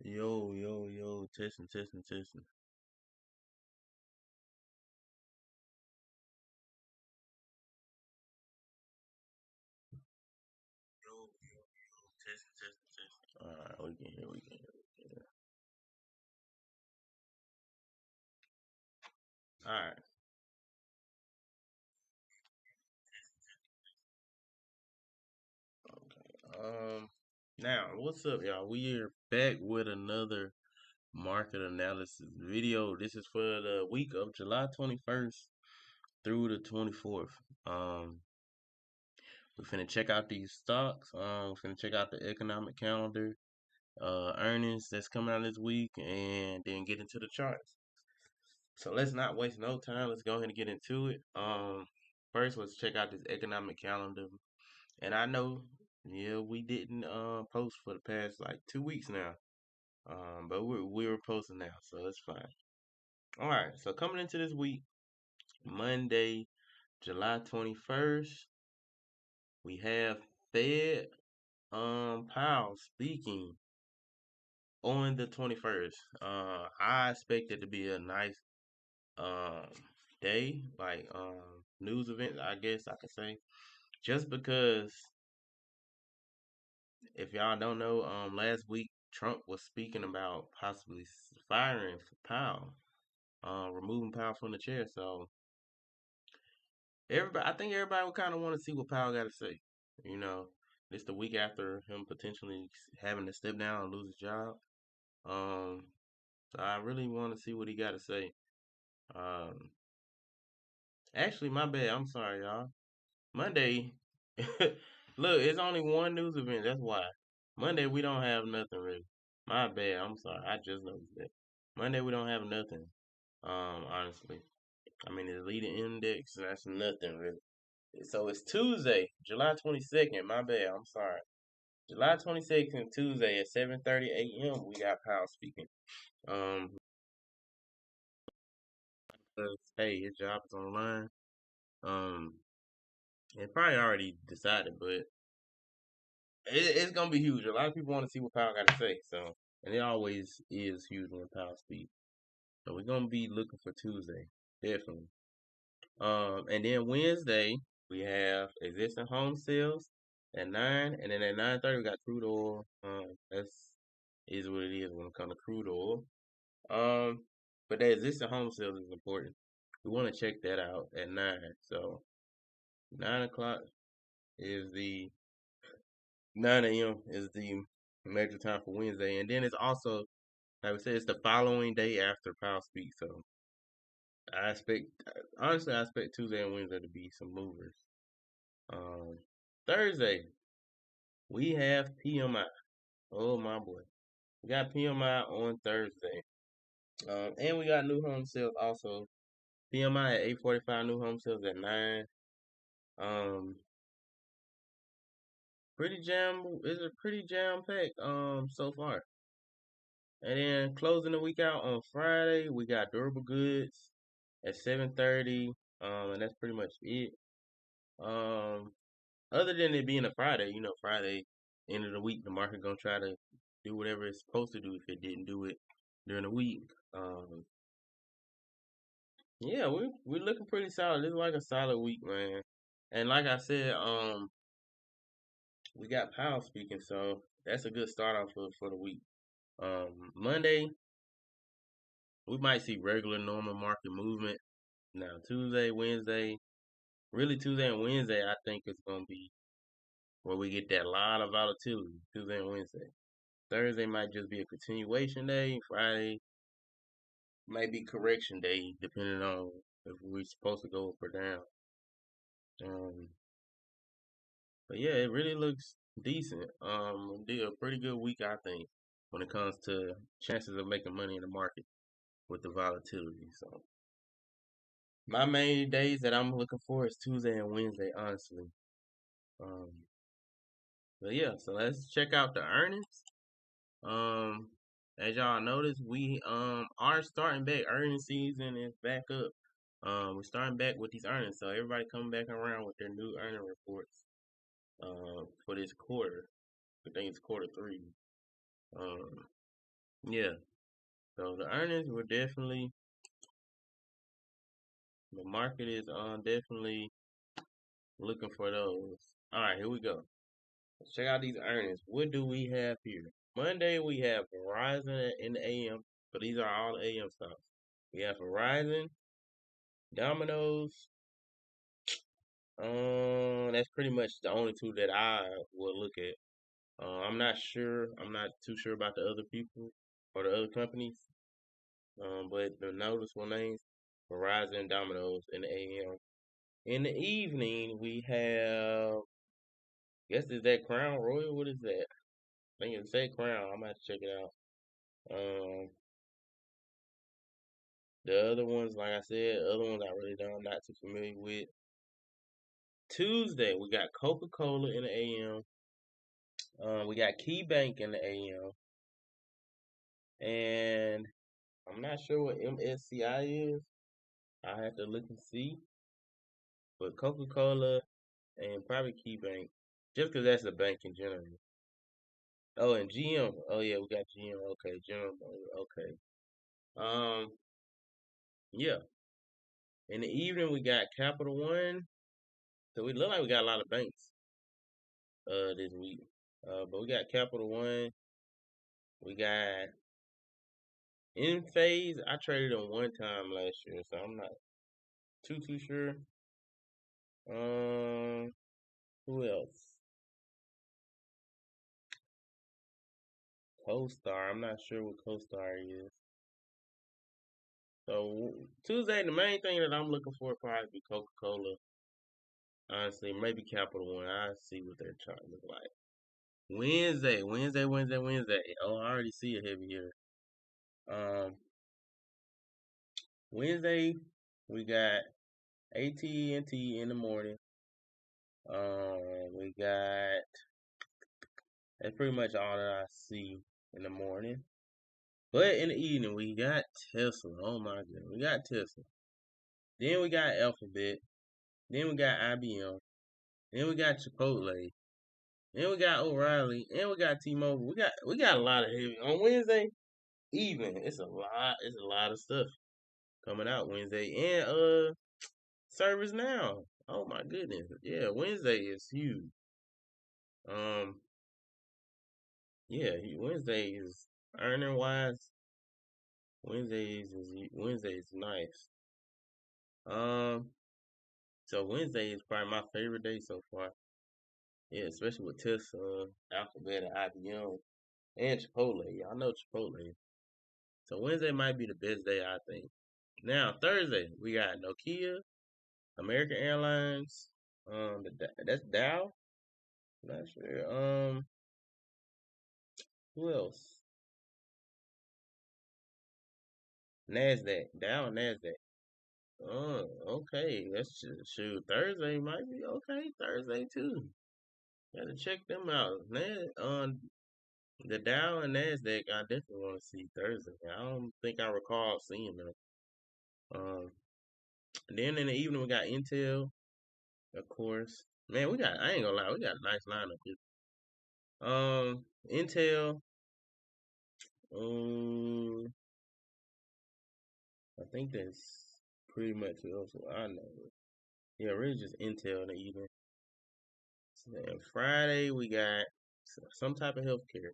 Yo, yo, yo, testing, testing, testing. Yo, yo, yo, testing, testing, testing. Alright, we can hear. Alright, okay. Now, what's up, y'all? We are back with another market analysis video. This is for the week of July 21st through the 24th. We're finna check out these stocks. We're finna check out the economic calendar, earnings that's coming out this week, and then get into the charts. So let's not waste no time. Let's go ahead and get into it. First let's check out this economic calendar. And I know, yeah, we didn't post for the past like 2 weeks now. But we're posting now, so that's fine. All right. So coming into this week, Monday, July 21st, we have Fed Powell speaking on the 21st. I expect it to be a nice um day, like news event, I guess I could say. Just because if y'all don't know, last week Trump was speaking about possibly firing Powell, removing Powell from the chair. So everybody, I think everybody would kind of want to see what Powell got to say. You know, it's the week after him potentially having to step down and lose his job. Um, so I really want to see what he got to say. Um, actually, my bad. I'm sorry, y'all. Monday, look, it's only one news event. That's why. Monday we don't have nothing really. My bad. I'm sorry. I just noticed that. Monday we don't have nothing. Honestly, I mean the leading index. That's nothing really. So it's Tuesday, July 22nd. My bad. I'm sorry. July 22nd, Tuesday at 7:30 a.m. We got Powell speaking. Um, because, hey, his job is online. Um, it probably already decided, but it's gonna be huge. A lot of people want to see what Powell got to say. So, and it always is huge when Powell speaks. So we're gonna be looking for Tuesday, definitely. And then Wednesday we have existing home sales at 9, and then at 9:30 we got crude oil. That's is what it is when it comes to crude oil. Um, but the existing home sales is important. We want to check that out at 9. So 9 o'clock is the 9 a.m. is the major time for Wednesday, and then it's also, like I said, it's the following day after Powell speaks. So I expect, honestly, I expect Tuesday and Wednesday to be some movers. Um, Thursday we have PMI. Oh my boy, we got PMI on Thursday. And we got new home sales also. PMI at 8:45, new home sales at 9. Um, pretty jam. Is a pretty jam packed so far. And then closing the week out on Friday, we got durable goods at 7:30. And that's pretty much it. Um, other than it being a Friday, Friday, end of the week, the market gonna try to do whatever it's supposed to do if it didn't do it during the week. Yeah, we're looking pretty solid. This is like a solid week, man. And like I said, we got Powell speaking, so that's a good start off for the week. Monday, we might see regular normal market movement. Now Tuesday, Wednesday, really Tuesday and Wednesday, I think it's gonna be where we get that lot of volatility. Tuesday and Wednesday. Thursday might just be a continuation day. Friday might be correction day, depending on if we're supposed to go up or down. Um, but yeah, it really looks decent. Did a pretty good week, I think, when it comes to chances of making money in the market with the volatility. So my main days that I'm looking for is Tuesday and Wednesday, honestly. Um, but yeah, so let's check out the earnings. Um, as y'all notice, we are starting back. Earnings season is back up. We're starting back with these earnings, so everybody coming back around with their new earning reports. For this quarter. I think it's quarter 3. Um, Yeah. So the earnings were definitely the market is definitely looking for those. All right, here we go. Let's check out these earnings. What do we have here? Monday we have Verizon in the AM. So these are all AM stocks. We have Verizon, Domino's. That's pretty much the only two that I will look at. I'm not sure. I'm not too sure about the other people or the other companies. But the noticeable names, Verizon, Domino's in the AM. In the evening, we have, guess is that Crown Royal? What is that? I think it's that Crown. I'm gonna have to check it out. Um, the other ones, like I said, other ones I really don't, not too familiar with. Tuesday, we got Coca-Cola in the AM. We got Key Bank in the AM. And I'm not sure what MSCI is. I have to look and see. But Coca-Cola and probably Key Bank, just because that's a bank in general. Oh, and GM. Oh yeah, we got GM. Okay, General. Okay. Um, yeah. In the evening, we got Capital One. So we look like we got a lot of banks this week. But we got Capital One. We got In Phase. I traded them one time last year, so I'm not too sure. Um, who else? CoStar. I'm not sure what CoStar is. So Tuesday, the main thing that I'm looking for probably be Coca-Cola. Honestly, maybe Capital One. I see what their chart look like. Wednesday. Oh, I already see a heavy hitter. Um, Wednesday we got AT&T in the morning. We got that's pretty much all that I see in the morning. But in the evening we got Tesla. Oh my goodness, we got Tesla. Then we got Alphabet. Then we got IBM. Then we got Chipotle. Then we got O'Reilly. And we got T-Mobile. We got a lot of heavy on Wednesday evening. It's a lot. It's a lot of stuff coming out Wednesday. And Service Now. Oh my goodness. Yeah, Wednesday is huge. Um, yeah, Wednesday is earning wise. Wednesday is nice. Um, so Wednesday is probably my favorite day so far. Yeah, especially with Tesla, Alphabet, and IBM, and Chipotle. Y'all know Chipotle. So Wednesday might be the best day I think. Now Thursday we got Nokia, American Airlines. That's Dow. Not sure. Who else? Nasdaq. Dow and Nasdaq. Oh, okay. Let's shoot. Thursday might be okay. Thursday too. Gotta check them out. The Dow and Nasdaq. I definitely want to see Thursday. I don't think I recall seeing them. Um, then in the evening we got Intel, of course. Man, we got. I ain't gonna lie. We got a nice lineup here. Intel. Um, I think that's pretty much it. Also, I know. Yeah, really just Intel in the evening. And Friday we got some type of healthcare,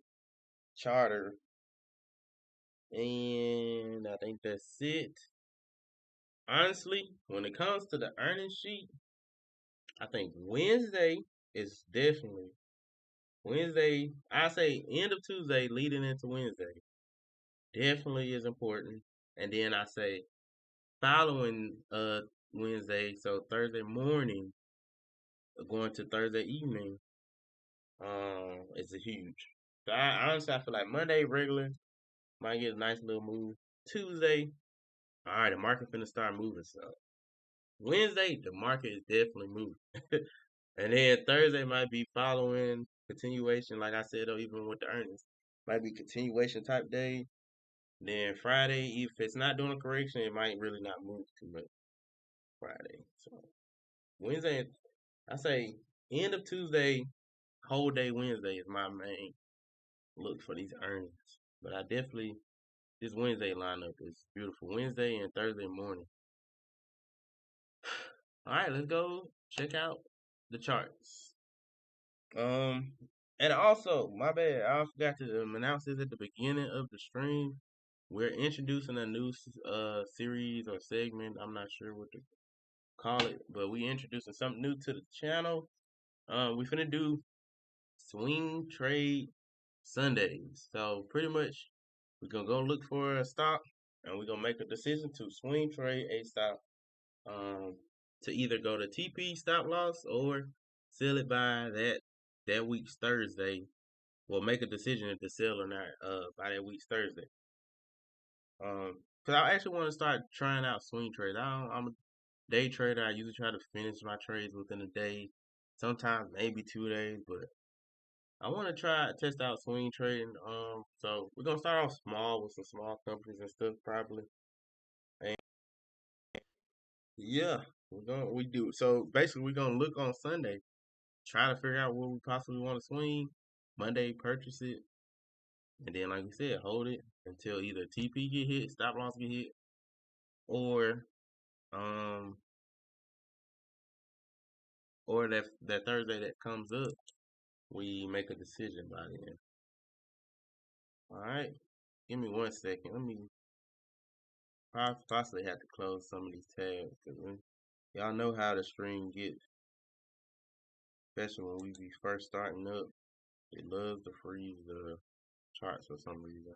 charter, and I think that's it. Honestly, when it comes to the earnings sheet, I think Wednesday is definitely Wednesday. I say end of Tuesday leading into Wednesday definitely is important, and then I say following Wednesday, so Thursday morning going to Thursday evening, is a huge. So I honestly I feel like Monday regular might get a nice little move. Tuesday, all right, the market finna start moving. So Wednesday, the market is definitely moving, and then Thursday might be following continuation. Like I said, though, even with the earnings, might be continuation type day. Then Friday, if it's not doing a correction, it might really not move too much. Friday, so Wednesday, I say end of Tuesday, whole day Wednesday is my main look for these earnings. But I definitely this Wednesday lineup is beautiful. Wednesday and Thursday morning. All right, let's go check out the charts. Um, and also, my bad, I forgot to announce this at the beginning of the stream. We're introducing a new series or segment. I'm not sure what to call it, but we introducing something new to the channel. We finna do swing trade Sundays. So pretty much, we're gonna go look for a stop, and we're gonna make a decision to swing trade a stop. Um, to either go to TP stop loss or sell it by that week's Thursday. We'll make a decision if to sell or not by that week's Thursday. Cause I actually want to start trying out swing trades. I'm a day trader. I usually try to finish my trades within a day, sometimes maybe 2 days, but I want to try test out swing trading. So we're gonna start off small with some small companies and stuff probably. And yeah, we do. So basically, we're gonna look on Sunday, try to figure out what we possibly want to swing. Monday, purchase it, and then like we said, hold it until either TP get hit, stop loss get hit, or um or that Thursday that comes up, we make a decision by then. All right, give me 1 second. Let me possibly have to close some of these tabs because y'all know how the stream gets, especially when we be first starting up. It loves to freeze the charts for some reason.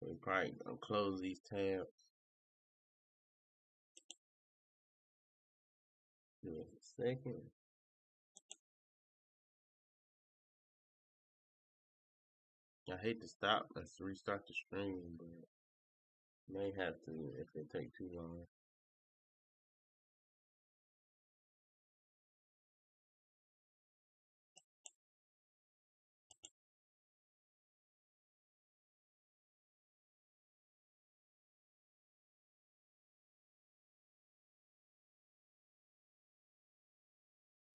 We probably gonna close these tabs. Give us a second. I hate to stop and restart the stream, but may have to if it take too long.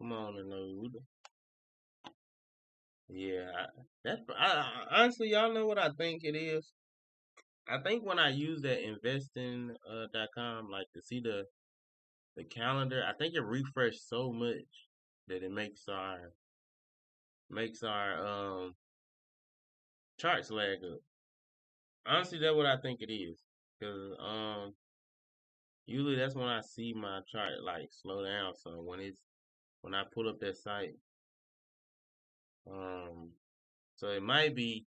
Come on and load. Yeah, honestly, y'all know what I think it is. I think when I use that investing.com, like to see the calendar, I think it refreshed so much that it makes our charts lag up. Honestly, that's what I think it is. Cause usually that's when I see my chart like slow down. So when I pull up that site, um, so it might be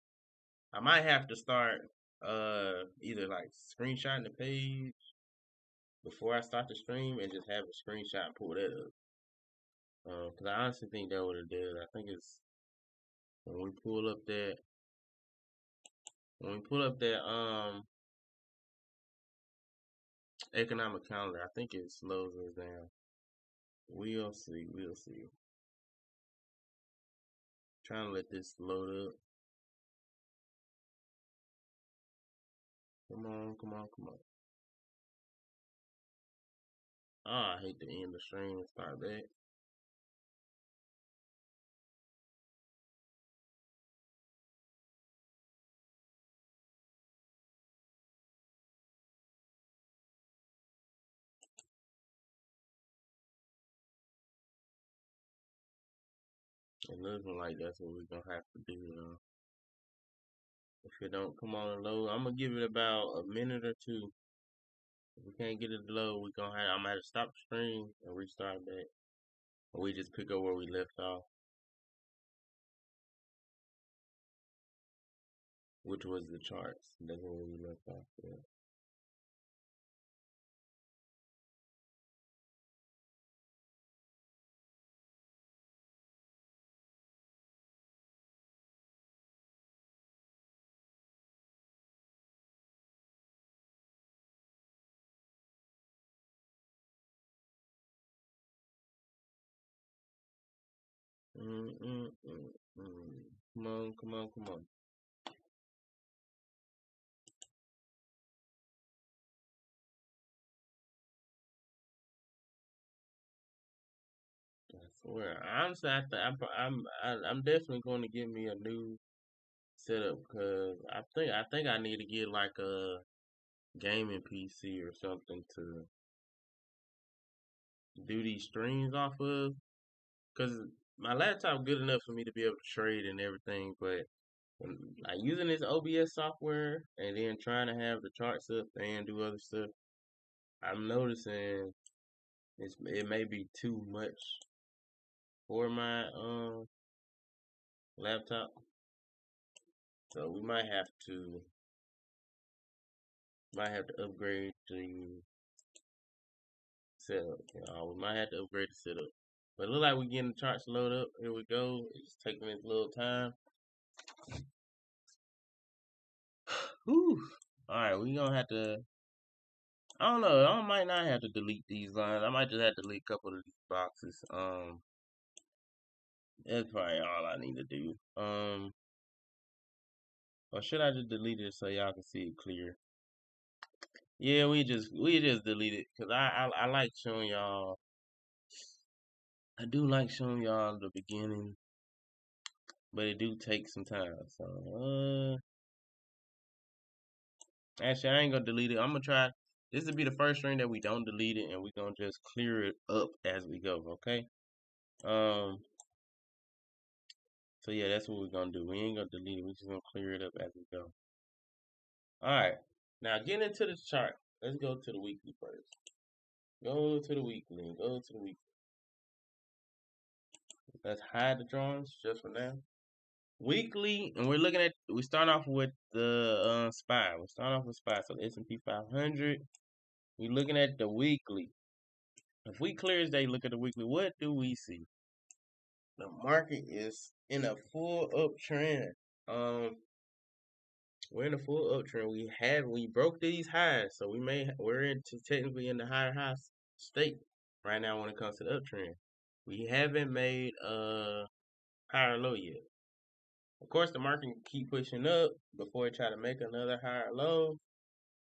I might have to start either like screenshotting the page before I start the stream and just have a screenshot and pull that up. Cause I honestly think that what it did. I think it's when we pull up that when we pull up that economic calendar, I think it slows us down. We'll see. We'll see. Trying to let this load up. Come on, come on, come on. Ah, I hate to end the stream and start back. It looking like that's what we're gonna have to do. If it don't come on and load, I'm gonna give it about a minute or two. If we can't get it to load, I'm gonna have to stop the stream and restart back. Or we just pick up where we left off, which was the charts. That's where we left off. Yeah. Mm, mm, mm, mm. Come on, come on, come on. Well, honestly, I'm definitely going to get me a new setup because I think I need to get like a gaming PC or something to do these streams off of. Cause my laptop good enough for me to be able to trade and everything, but when, like using this OBS software and then trying to have the charts up and do other stuff, I'm noticing it may be too much for my laptop. So we might have to upgrade the setup. We might have to upgrade the setup. But it look like we're getting the charts loaded up. Here we go. It's taking its little time. Whew. All right, we gonna have to. I don't know. I might not have to delete these lines. I might just have to delete a couple of these boxes. That's probably all I need to do. Or should I just delete it so y'all can see it clear? Yeah, we just delete it because I like showing y'all. I do like showing y'all the beginning, but it do take some time. So actually, I ain't gonna delete it. I'm gonna try. This will be the first string that we don't delete it, and we gonna just clear it up as we go. Okay. Um. So yeah, that's what we're gonna do. We ain't gonna delete it. We just gonna clear it up as we go. All right. Now getting into the chart. Let's go to the weekly first. Go to the weekly. Go to the weekly. Let's hide the drawings just for now. Weekly, and we're looking at. We start off with the SPY. We start off with SPY. So the S&P 500. We're looking at the weekly. If we clear as day, look at the weekly. What do we see? The market is in a full uptrend. We're in a full uptrend. We broke these highs, so we're into technically in the higher high state right now when it comes to the uptrend. We haven't made a higher low yet. Of course, the market can keep pushing up before it try to make another higher low.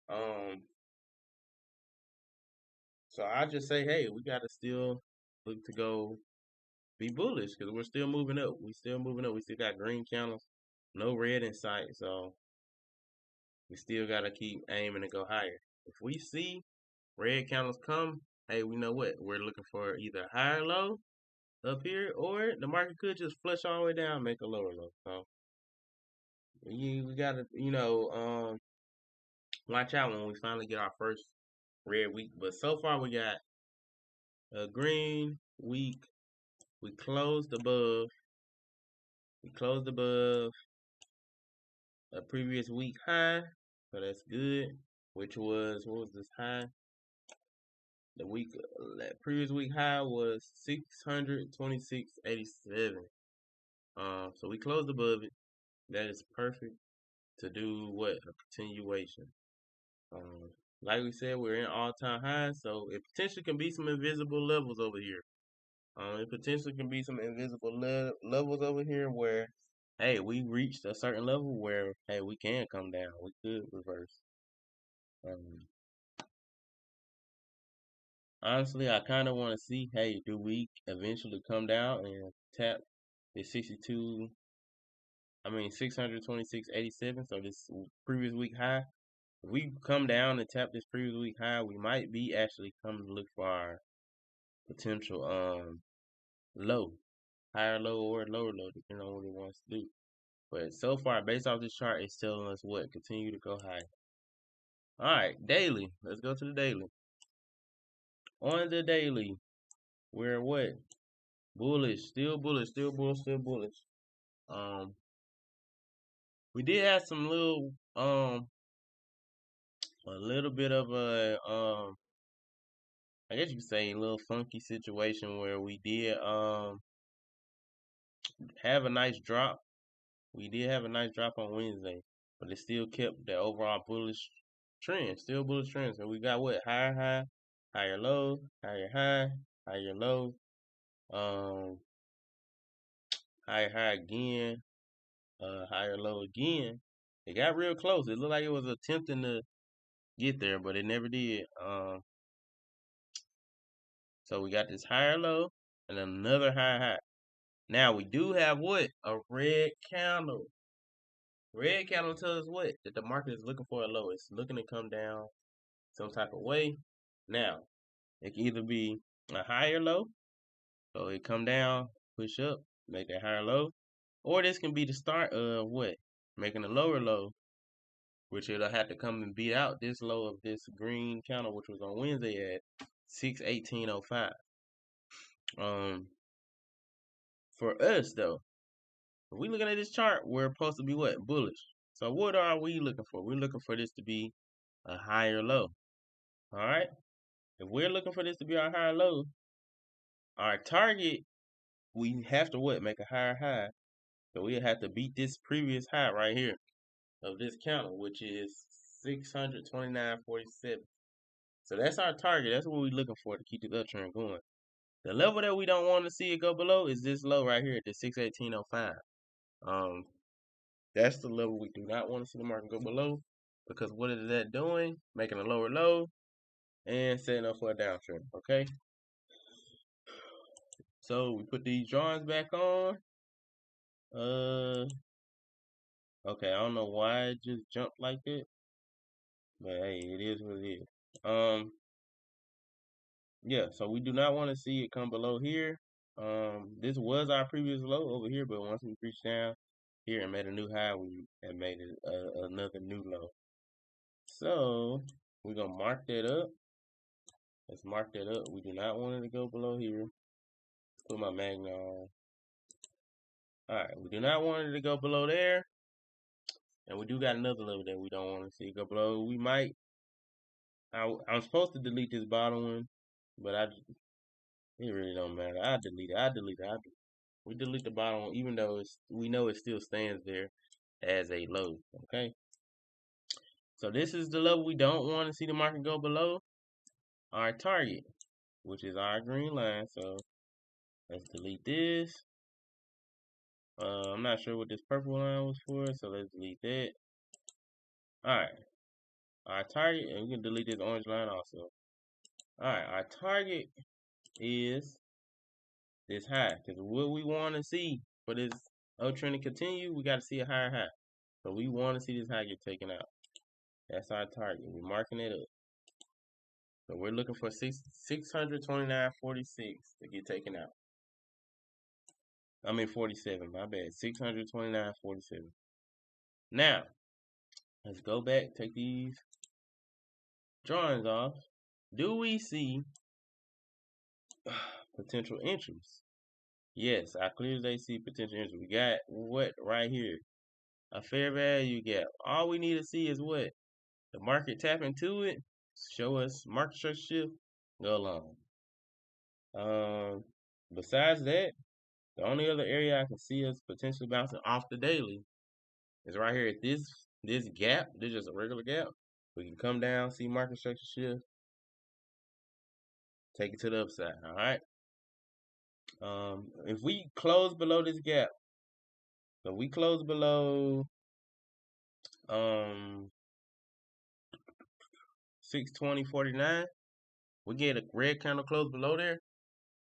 Um, so I just say, hey, we gotta still look to go be bullish because we're still moving up. We still moving up. We still got green candles, no red in sight. So we still gotta keep aiming to go higher. If we see red candles come, hey, we know what? We're looking for either a higher low up here or the market could just flush all the way down, make a lower low. So we gotta, watch out when we finally get our first red week. But so far we got a green week. We closed above. We closed above a previous week high. So that's good. Which was what was this high? The week that previous week high was 626.87. So we closed above it. That is perfect to do what a continuation. Um, like we said, we're in all-time highs, so it potentially can be some invisible levels over here. It potentially can be some invisible levels over here where, hey, we reached a certain level where, hey, we can come down. We could reverse. Um, Honestly, I kind of want to see, hey, do we eventually come down and tap the 626.87, so this previous week high? If we come down and tap this previous week high, we might be actually coming to look for our potential low, higher low or lower low, depending on what it wants to do. But so far, based off this chart, it's telling us what? Continue to go high. All right, daily. Let's go to the daily. On the daily, we're what? Bullish, still bullish, still bullish, still bullish. Um, we did have some a little bit of a I guess you could say a little funky situation where we did have a nice drop. We did have a nice drop on Wednesday, but it still kept the overall bullish trend, still bullish trend. So we got what? Higher high, higher low, higher high, higher low, um, higher high again, higher low again. It got real close. It looked like it was attempting to get there, but it never did. So we got this higher low. and another high. Now we do have what? A red candle. Red candle tells us what? That the market is looking for a low. It's looking to come down some type of way. Now, it can either be a higher low, so it come down, push up, make that higher low, or this can be the start of what? Making a lower low, which it'll have to come and beat out this low of this green candle, which was on Wednesday at 618.05. For us though, if we looking at this chart, we're supposed to be what? Bullish. So what are we looking for? We're looking for this to be a higher low. All right. If we're looking for this to be our higher low, our target, we have to what? Make a higher high. So we have to beat this previous high right here of this candle, which is 629.47. So that's our target. That's what we're looking for to keep the uptrend going. The level that we don't want to see it go below is this low right here at the 618.05. That's the level we do not want to see the market go below, because what is that doing? Making a lower low and setting up for a downtrend. Okay. So we put these drawings back on. Okay, I don't know why it just jumped like that, but hey, it is what it is. Yeah, so we do not want to see it come below here. This was our previous low over here, but once we reached down here and made a new high, we have made it another new low. So we're gonna mark that up. Let's mark that up. We do not want it to go below here. Put my magnet on. Alright, we do not want it to go below there. And we do got another level that we don't want to see go below. We might. I'm supposed to delete this bottom one, but it really don't matter. I delete it. We delete the bottom one, even though we know it still stands there as a low. Okay. So this is the level we don't want to see the market go below. Our target, which is our green line. So let's delete this. I'm not sure what this purple line was for, so let's delete that. Alright. Our target, and we can delete this orange line also. Alright, our target is this high. Because what we want to see for this uptrend to continue, we got to see a higher high. So we want to see this high get taken out. That's our target. We're marking it up. So we're looking for 629.46 to get taken out. I mean 47, my bad. 629.47. Now, let's go back, take these drawings off. Do we see potential entries? Yes, I clearly see potential entries. We got what right here? A fair value gap. All we need to see is what? The market tap into it, show us market structure shift, go along. Besides that, the only other area I can see us potentially bouncing off the daily is right here at this gap. This is just a regular gap. We can come down, see market structure shift, take it to the upside. All right. If we close below this gap, so we close below 620.49, we get a red candle close below there.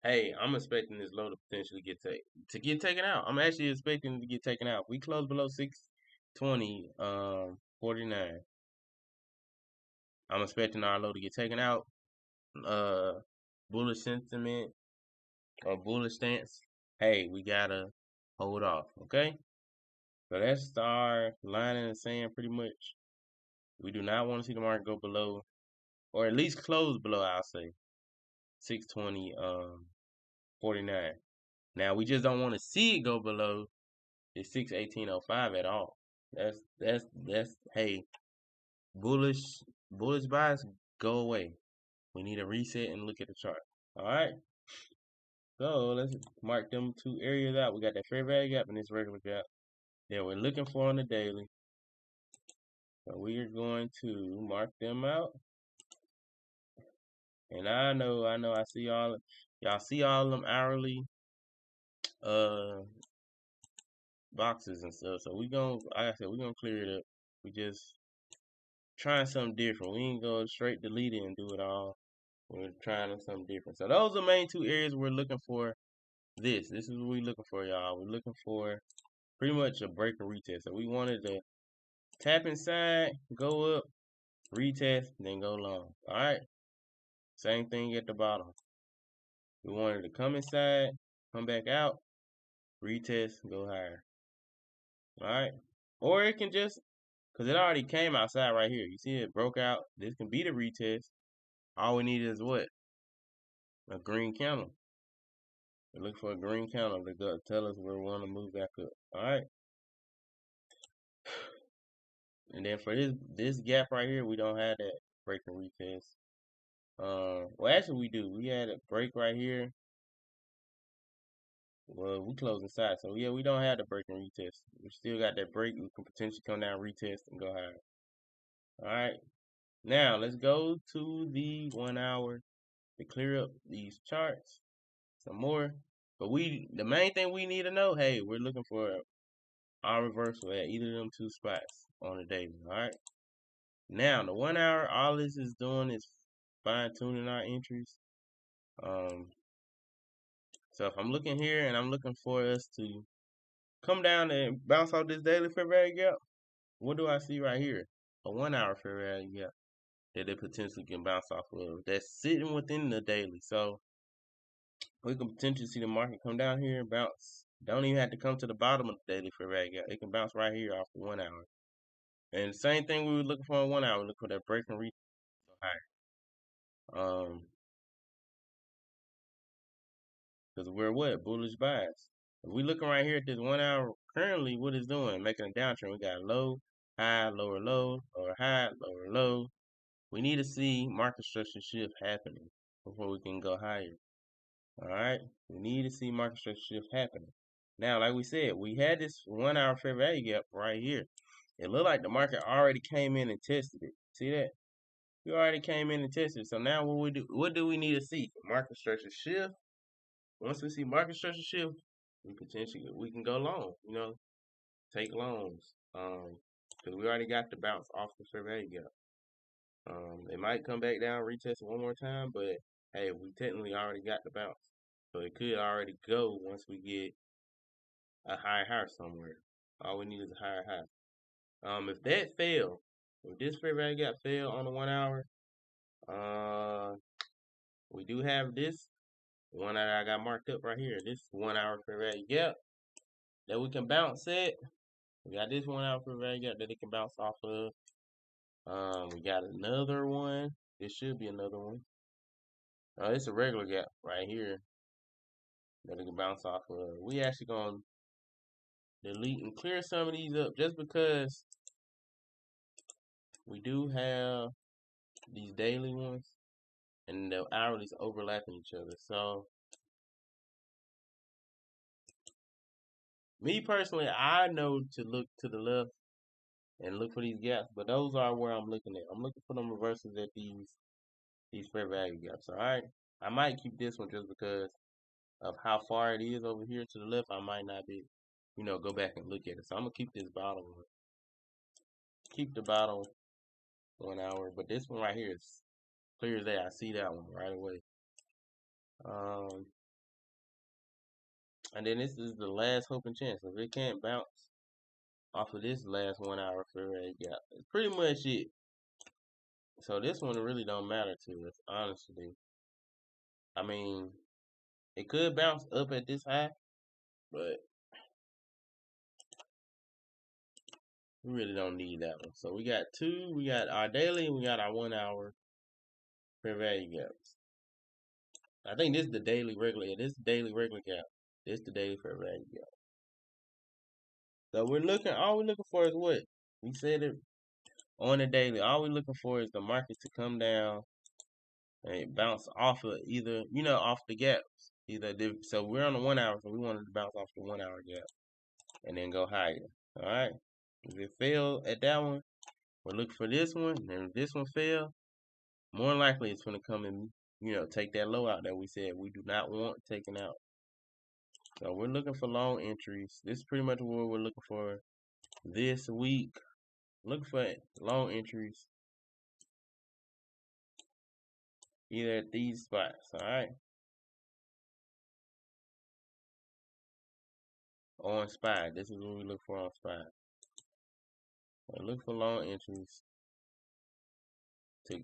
Hey, I'm expecting this low to potentially get taken out. I'm actually expecting it to get taken out. We close below 620.49. I'm expecting our low to get taken out. Bullish sentiment or bullish stance. Hey, we gotta hold off. Okay. So that's our line in the sand pretty much. We do not want to see the market go below, or at least close below, I'll say 620.49. Now we just don't want to see it go below the 618.05 at all. That's hey, bullish bias, go away. We need a reset and look at the chart. Alright. So let's mark them two areas out. We got that fair value gap and this regular gap that we're looking for on the daily. So we are going to mark them out. And I know I see y'all see all them hourly boxes and stuff. So like I said, we're gonna clear it up. We just trying something different. We ain't go straight delete it and do it all. We're trying something different. So those are the main two areas we're looking for this. This is what we're looking for, y'all. We're looking for pretty much a break and retest. So we wanted to tap inside, go up, retest, then go long. All right. Same thing at the bottom. We wanted to come inside, come back out, retest, go higher. All right. Or it can just, because it already came outside right here. You see it broke out. This can be the retest. All we need is what? A green candle. We look for a green candle to go tell us we want to move back up. All right. And then for this gap right here, we don't have that break and retest. Well, actually we do. We had a break right here. Well, we close inside, so yeah, we don't have the break and retest. We still got that break. We can potentially come down, retest, and go higher. All right. Now let's go to the 1 hour to clear up these charts some more. But the main thing we need to know, hey, we're looking for our reversal at either of them two spots on the daily. All right. Now the 1 hour, all this is doing is fine tuning our entries. So if I'm looking here and I'm looking for us to come down and bounce off this daily fair value gap, what do I see right here? A 1 hour fair value gap that they potentially can bounce off of. That's sitting within the daily. So we can potentially see the market come down here and bounce. Don't even have to come to the bottom of the daily fair value gap. It can bounce right here off the 1 hour. And same thing we were looking for in 1 hour. Look for that break and retest higher. Because we're what? Bullish bias. If we looking right here at this 1 hour, currently what it's doing, making a downtrend. We got low, high, lower low, lower high, lower low. We need to see market structure shift happening before we can go higher. All right, we need to see market structure shift happening. Now, like we said, we had this 1 hour fair value gap right here. It looked like the market already came in and tested it. See that? We already came in and tested it. So now what do we need to see? Market structure shift. Once we see market structure shift, we can go long, take loans. Because we already got the bounce off the fair value gap. It might come back down, retest it one more time, but hey, we technically already got the bounce. So it could already go once we get a higher high somewhere. All we need is a higher high. If that fail, if this fair value gap fail on the 1 hour, we do have this one that I got marked up right here. This 1 hour fair value gap that we can bounce at. We got this 1 hour fair value gap that it can bounce off of. We got another one. This should be another one. It's a regular gap right here that it can bounce off of. We actually gonna delete and clear some of these up just because we do have these daily ones and the hourlies overlapping each other. So me personally, I know to look to the left and look for these gaps, but those are where I'm looking at. I'm looking for them reversals at these fair value gaps. All right, I might keep this one just because of how far it is over here to the left. I might not be, go back and look at it. So I'm gonna keep this bottom one. Keep the bottom 1 hour, but this one right here is clear as day. I see that one right away. And then this is the last hope and chance. If it can't bounce off of this last 1 hour fair value gap, it's pretty much it. So this one really don't matter to us, honestly. I mean, it could bounce up at this high, but we really don't need that one. So we got two. We got our daily and we got our 1 hour fair value gaps. I think this is the daily regular. This is the daily regular gap. This is the daily fair value gap. So all we're looking for is what? We said it on the daily. All we're looking for is the market to come down and bounce off of either, off the gaps. So we're on the 1 hour, so we wanted to bounce off the 1 hour gap and then go higher. All right. If it failed at that one, we'll look for this one. And if this one fail, more likely it's going to come and, take that low out that we said we do not want taken out. So we're looking for long entries. This is pretty much what we're looking for this week. Look for long entries either at these spots. All right. on SPY. This is what we look for on SPY. So look for long entries to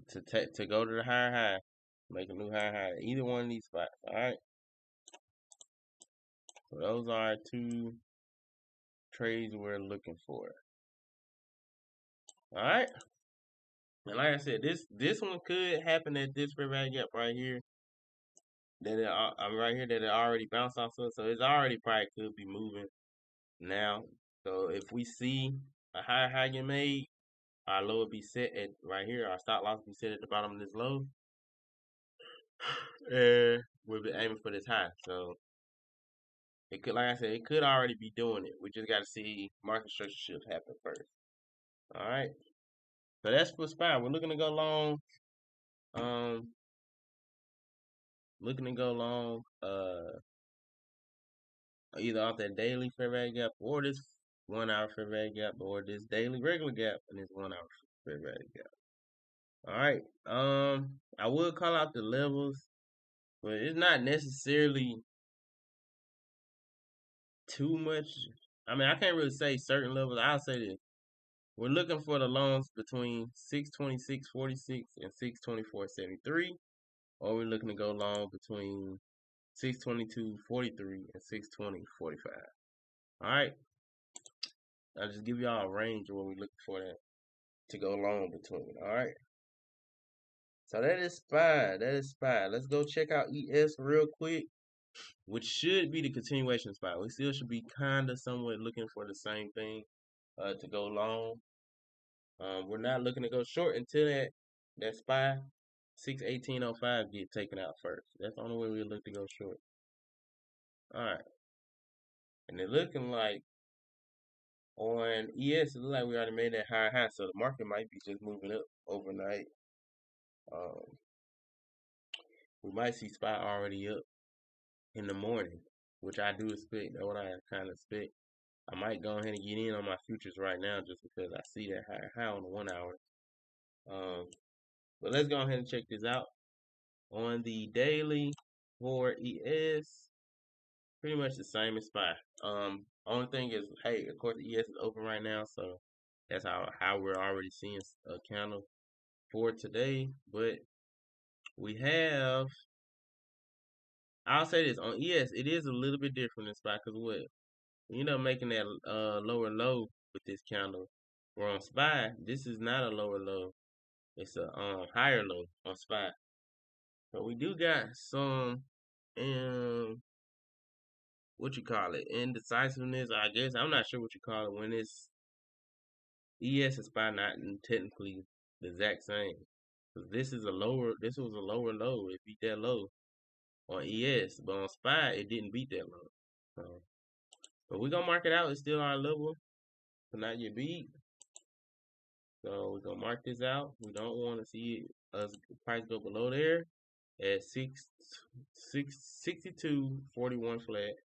go to the higher high, make a new higher high. Either one of these spots. All right. So those are 2 trades we're looking for. All right. And like I said, this one could happen at this fair value gap right here. I'm right here that it already bounced off of, so it's already probably could be moving now. So if we see a higher high get made, our low will be set at right here. Our stop loss will be set at the bottom of this low, and we'll be aiming for this high. So it could, like I said, it could already be doing it. We just got to see market structure shifts happen first. All right. So that's for SPY. We're looking to go long. Looking to go long. Either off that daily fair value gap or this 1 hour fair value gap or this daily regular gap and this 1 hour fair value gap. All right. I would call out the levels, but it's not necessarily too much. I mean, I can't really say certain levels. I'll say this. We're looking for the loans between 626.46 and 624.73, or we're looking to go long between 622.43 and 620.45. All right. I'll just give y'all a range of what we're looking for that to go long between. All right. So that is SPY. That is SPY. Let's go check out ES real quick, which should be the continuation SPY. We still should be kind of somewhat looking for the same thing to go long. We're not looking to go short until that SPY 618.05 get taken out first. That's the only way we look to go short. All right. And it looking like on ES, it looks like we already made that higher high, so the market might be just moving up overnight. We might see SPY already up in the morning, which I do expect. That's what I kind of expect. I might go ahead and get in on my futures right now just because I see that high on the 1 hour. But let's go ahead and check this out. On the daily for ES, pretty much the same as SPY. Only thing is, hey, of course, ES is open right now, so that's how we're already seeing a candle for today. But we have, I'll say this on ES, it is a little bit different than SPY because what you end up making that lower low with this candle. Where on SPY, this is not a lower low, it's a higher low on SPY. So we do got some what you call it, indecisiveness, I guess. I'm not sure what you call it when it's ES and SPY not technically the exact same. Cause this was a lower low. It beat that low on ES, but on SPY it didn't beat that low. So, but we're gonna mark it out. It's still our level, but not your beat. So we're gonna mark this out. We don't want to see us price go below there at 62.41 flat.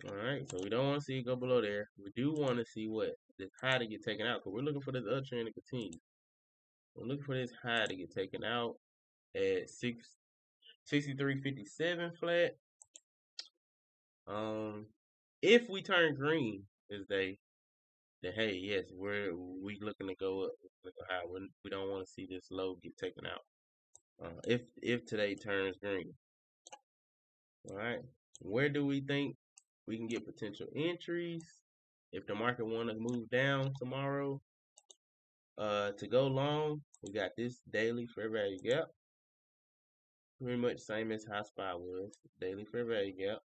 All right, so we don't want to see it go below there. We do want to see what this high to get taken out because we're looking for this uptrend to continue. We're looking for this high to get taken out at 63.57 flat. If we turn green this day, then hey, yes, we looking to go up. High. We don't want to see this low get taken out. If today turns green, all right. Where do we think we can get potential entries if the market want to move down tomorrow? To go long, we got this daily fair value gap. Pretty much same as how SPY was. Daily fair value gap.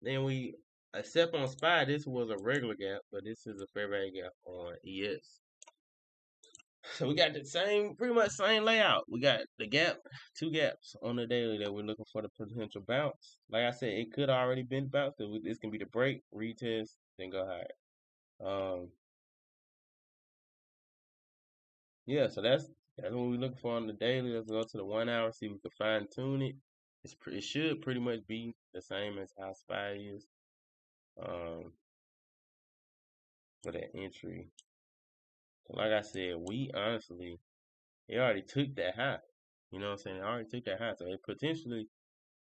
Then except on SPY, this was a regular gap, but this is a fair value gap on ES. So we got the pretty much same layout. We got the gap, 2 gaps on the daily that we're looking for the potential bounce. Like I said, it could already been bounced. This can be the break, retest, then go higher. Yeah, so that's what we're looking for on the daily. Let's go to the 1 hour, see if we can fine tune it. It should pretty much be the same as how SPY is. For that entry. So like I said, we honestly, it already took that high. You know what I'm saying? It already took that high. So it potentially,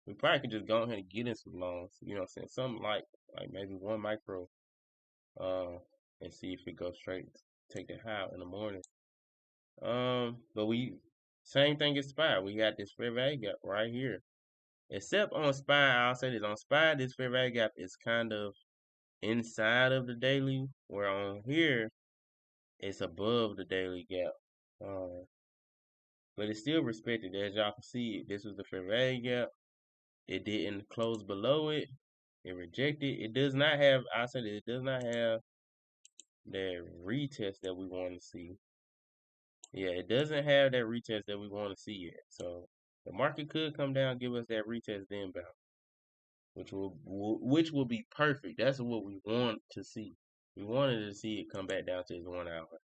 we probably could just go ahead and get in some loans. You know what I'm saying? Something like maybe one micro, uh, and see if it goes straight, take the high out in the morning. But we same thing as SPY. We got this fair value gap right here. Except on SPY, I'll say this on SPY, this fair value gap is kind of inside of the daily, where on here it's above the daily gap. But it's still respected. As y'all can see, this was the fair value gap. It didn't close below it. It rejected. It does not have, I said it does not have that retest that we want to see. Yeah, it doesn't have that retest that we want to see yet. So the market could come down, give us that retest then bounce, which will be perfect. That's what we want to see. We wanted to see it come back down to this 1 hour.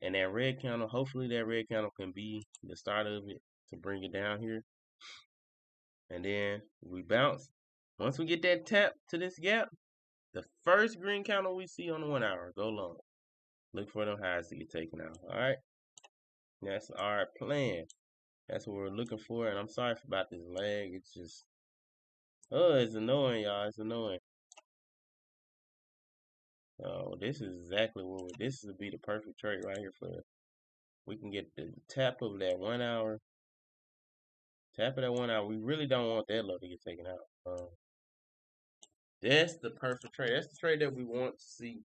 And that red candle, hopefully that red candle can be the start of it to bring it down here. And then we bounce. Once we get that tap to this gap, the first green candle we see on the 1 hour, go long. Look for them highs to get taken out. Alright? That's our plan. That's what we're looking for. And I'm sorry about this lag. It's just, oh, it's annoying, y'all. It's annoying. Oh, this is exactly what this would be the perfect trade right here for us. We can get the tap of that 1 hour. Tap of that 1 hour. We really don't want that low to get taken out. That's the perfect trade. That's the trade that we want to see.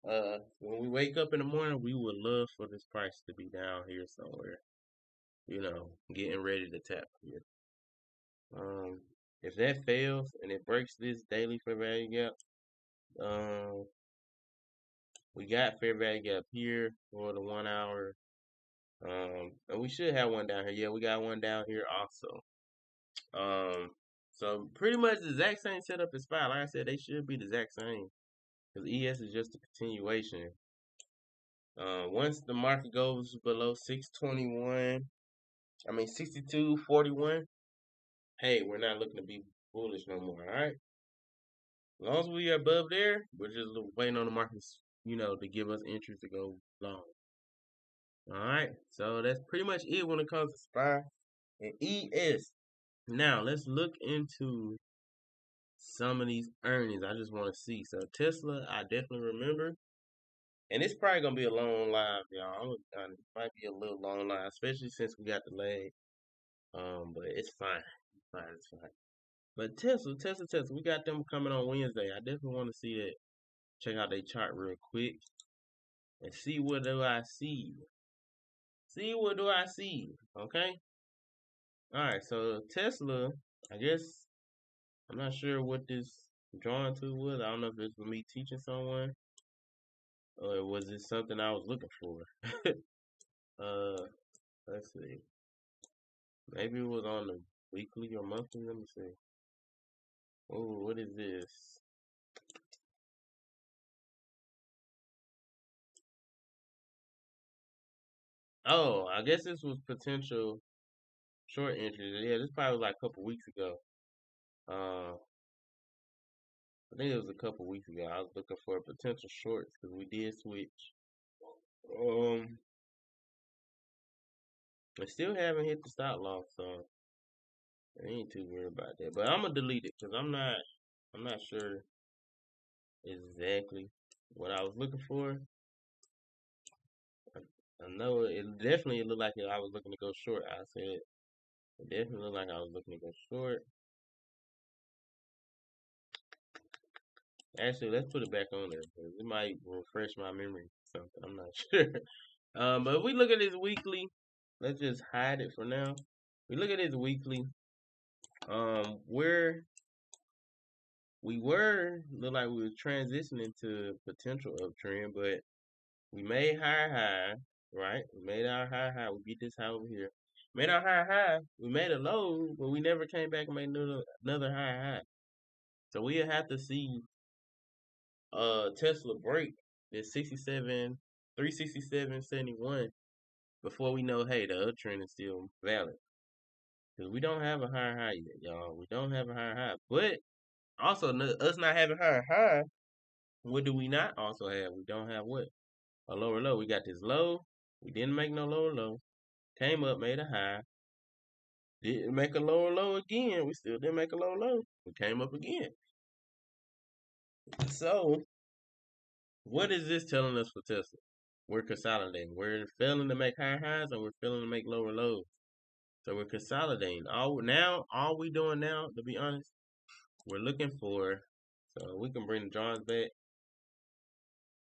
When we wake up in the morning, we would love for this price to be down here somewhere. You know, getting ready to tap here. If that fails and it breaks this daily fair value gap, we got fair value gap here for the 1 hour. And we should have one down here. Yeah, we got one down here also. So pretty much the exact same setup as SPY. Like I said, they should be the exact same. Because ES is just a continuation. Once the market goes below 621, 62.41, hey, we're not looking to be bullish no more, alright? As long as we are above there, we're just waiting on the markets, to give us interest to go long. Alright, so that's pretty much it when it comes to SPY and ES. Now, let's look into some of these earnings. I just want to see. So, Tesla, I definitely remember. And it's probably going to be a long live, y'all. It might be a little long live, especially since we got the lag. But it's fine. It's fine. But Tesla, we got them coming on Wednesday. I definitely want to see that. Check out their chart real quick. And see what do I see. See what do I see. Okay? Alright, so Tesla, I guess, I'm not sure what this drawing to was. I don't know if it's for me teaching someone. Or was it something I was looking for? Let's see. Maybe it was on the weekly or monthly. Let me see. Oh, what is this? Oh, I guess this was potential short entries. Yeah, this probably was like a couple weeks ago. I think it was a couple weeks ago. I was looking for potential shorts because we did switch. I still haven't hit the stop loss, so I ain't too worried about that. But I'm gonna delete it because I'm not sure exactly what I was looking for. I know it definitely looked like I was looking to go short. I said it definitely looked like I was looking to go short. Actually, let's put it back on there because it might refresh my memory or something. I'm not sure. But if we look at this weekly, let's just hide it for now. We look at this weekly. Where we were looked like we were transitioning to potential uptrend, but we made higher high, right? We made our higher high. We beat this high over here. Made our higher high. We made a low, but we never came back and made another higher high. So we'll have to see Tesla break this 367.71 before we know, hey, the uptrend is still valid. Because we don't have a higher high yet, y'all. We don't have a higher high. But also, us not having higher high, what do we not also have? We don't have what? A lower low. We got this low. We didn't make no lower low. Came up, made a high. Didn't make a lower low again. We still didn't make a lower low. We came up again. So, what is this telling us for Tesla? We're consolidating. We're failing to make higher highs and we're failing to make lower lows. So we're consolidating. All we doing now, to be honest, we're looking for. So we can bring the drawings back.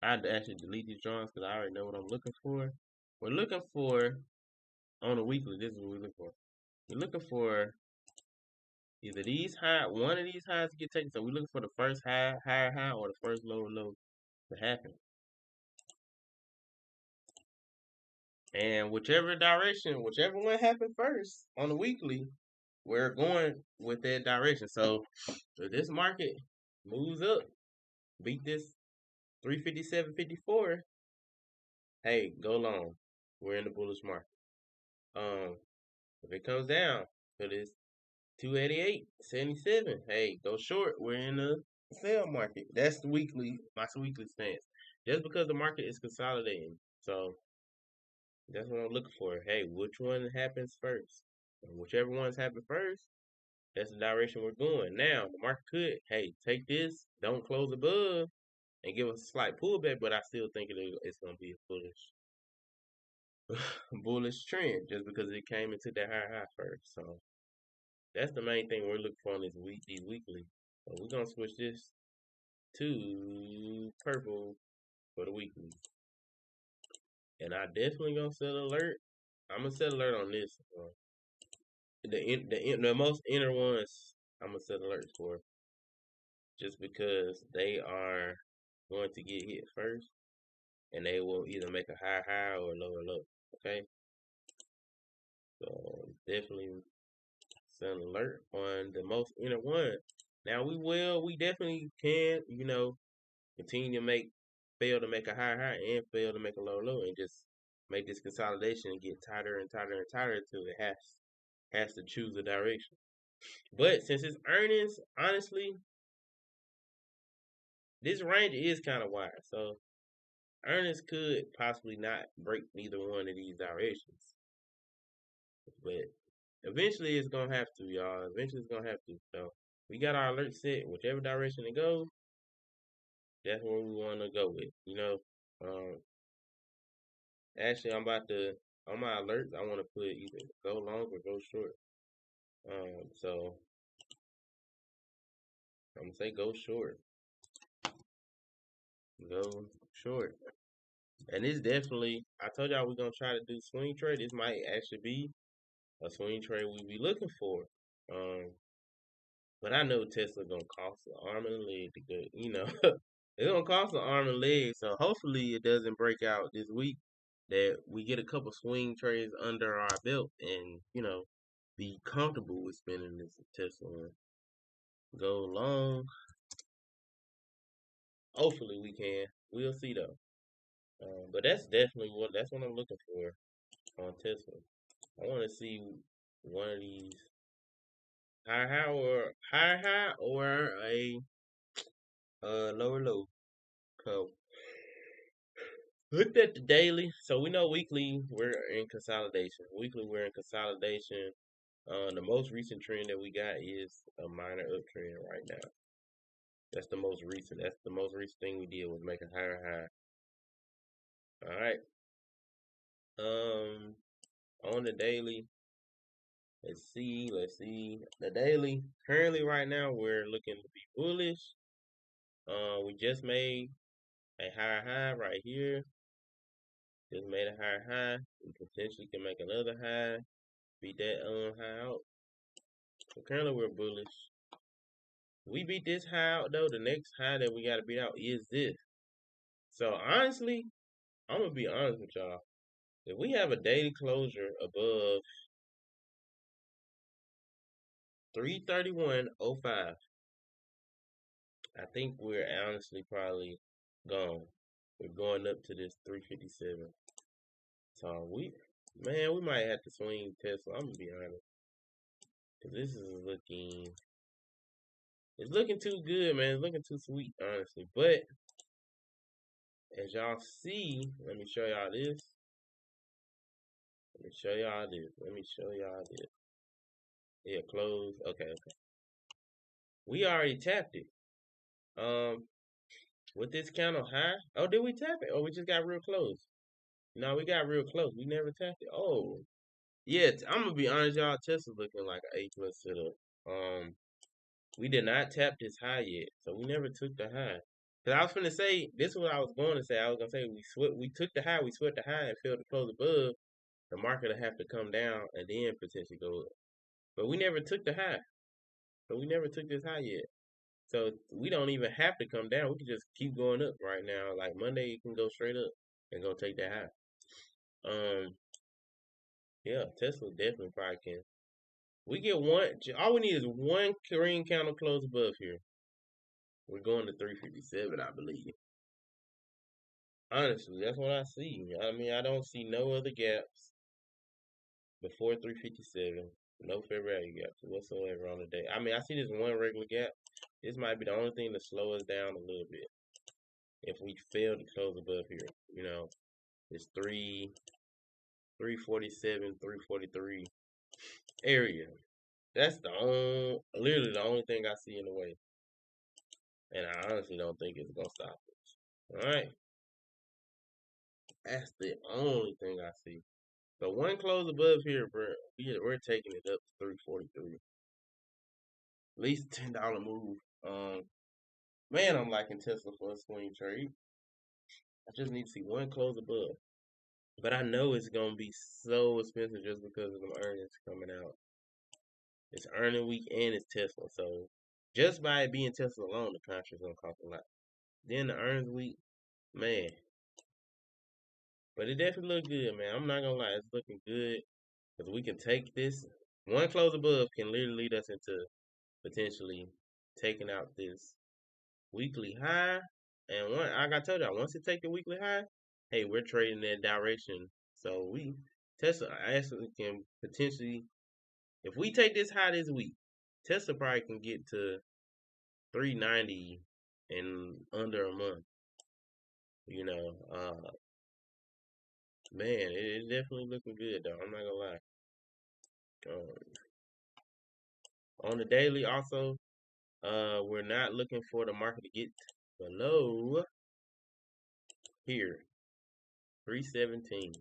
I had to actually delete these drawings because I already know what I'm looking for. We're looking for on a weekly. This is what we're looking for. We're looking for either one of these highs to get taken. So we're looking for the first higher high, or the first lower low to happen. And whichever one happened first on the weekly, we're going with that direction. So if this market moves up, beat this 357.54, hey, go long. We're in the bullish market. If it comes down to this 288.77, hey, go short. We're in the sell market. That's my weekly stance. Just because the market is consolidating. So that's what I'm looking for. Hey, which one happens first? And whichever one's happen first, that's the direction we're going. Now, the market could, hey, take this, don't close above, and give us a slight pullback, but I still think it's going to be a bullish trend just because it came into that high first. So that's the main thing we're looking for on these weekly. So we're going to switch this to purple for the weekly. And I definitely going to set alert. I'm going to set alert on this. The most inner ones I'm going to set alerts for. Just because they are going to get hit first, and they will either make a high or a lower low. Okay, so definitely send an alert on the most inner one. Now we definitely can, continue to fail to make a high and fail to make a low, and just make this consolidation and get tighter and tighter and tighter until it has to choose a direction. But since it's earnings, honestly, this range is kind of wide. So earnings could possibly not break neither one of these directions. But eventually it's gonna have to, y'all. Eventually it's gonna have to. So we got our alert set, whichever direction it goes, that's where we wanna go with. Um actually I'm about to on my alerts I wanna put either go long or go short. So I'm gonna say go short. Go short. And it's definitely I told y'all we're gonna try to do swing trade. This might actually be a swing trade we be looking for. But I know Tesla gonna cost an arm and a leg to go. It's gonna cost an arm and a leg. So hopefully it doesn't break out this week. That we get a couple swing trades under our belt and be comfortable with spending this Tesla and go long. Hopefully we can. We'll see though. But that's what I'm looking for on Tesla. I want to see one of these high or a lower low. So looked at the daily, so we know weekly we're in consolidation. Weekly we're in consolidation. The most recent trend that we got is a minor uptrend right now. That's the most recent. That's the most recent thing we did was make a higher high. All right. On the daily, let's see. The daily currently right now we're looking to be bullish. We just made a higher high right here. Just made a higher high. We potentially can make another high. Beat that high out. So currently we're bullish. We beat this high out though. The next high that we gotta beat out is this. So honestly, I'm gonna be honest with y'all. If we have a daily closure above 331.05, I think we're honestly probably gone. We're going up to this 357. So we might have to swing Tesla. I'm gonna be honest. Cause this is it's looking too good, man. It's looking too sweet, honestly. But as y'all see, let me show y'all this. Let me show y'all this. Yeah, close. Okay, okay. We already tapped it. Um, with this candle high. Oh, did we tap it? Oh, we just got real close. No, we got real close. We never tapped it. Oh, yeah. I'm gonna be honest, y'all. Tesla's looking like an A plus setup. We did not tap this high yet, so we never took the high. Cause I was gonna say this is what I was going to say. I was gonna say we took the high, we swept the high and failed to close above. The market will have to come down and then potentially go up. But we never took the high, so we never took this high yet. So we don't even have to come down. We can just keep going up right now. Like Monday, you can go straight up and go take that high. Yeah, Tesla definitely probably can. We get one. All we need is one green candle close above here. We're going to 357, I believe. Honestly, that's what I see. I mean, I don't see no other gaps before 357. No fair value gaps whatsoever on the day. I mean, I see this one regular gap. This might be the only thing to slow us down a little bit if we fail to close above here. You know, it's 347, 343 area. That's literally the only thing I see in the way. And I honestly don't think it's gonna stop us. All right, that's the only thing I see. So one close above here, bro. We're taking it up to 343. At least $10 move. Man, I'm liking Tesla for a swing trade. I just need to see one close above. But I know it's gonna be so expensive just because of them earnings coming out. It's earning week and it's Tesla, so just by it being Tesla alone, the contract's gonna cost a lot. Then the earnings week, man. But it definitely look good, man. I'm not gonna lie, it's looking good because we can take this. One close above can literally lead us into potentially taking out this weekly high. And like I told y'all, once it take the weekly high, hey, we're trading that direction. So Tesla actually can potentially, if we take this high this week, Tesla probably can get to 390 in under a month. You know, man, it's definitely looking good though. I'm not gonna lie. On the daily, also, we're not looking for the market to get below here, 317.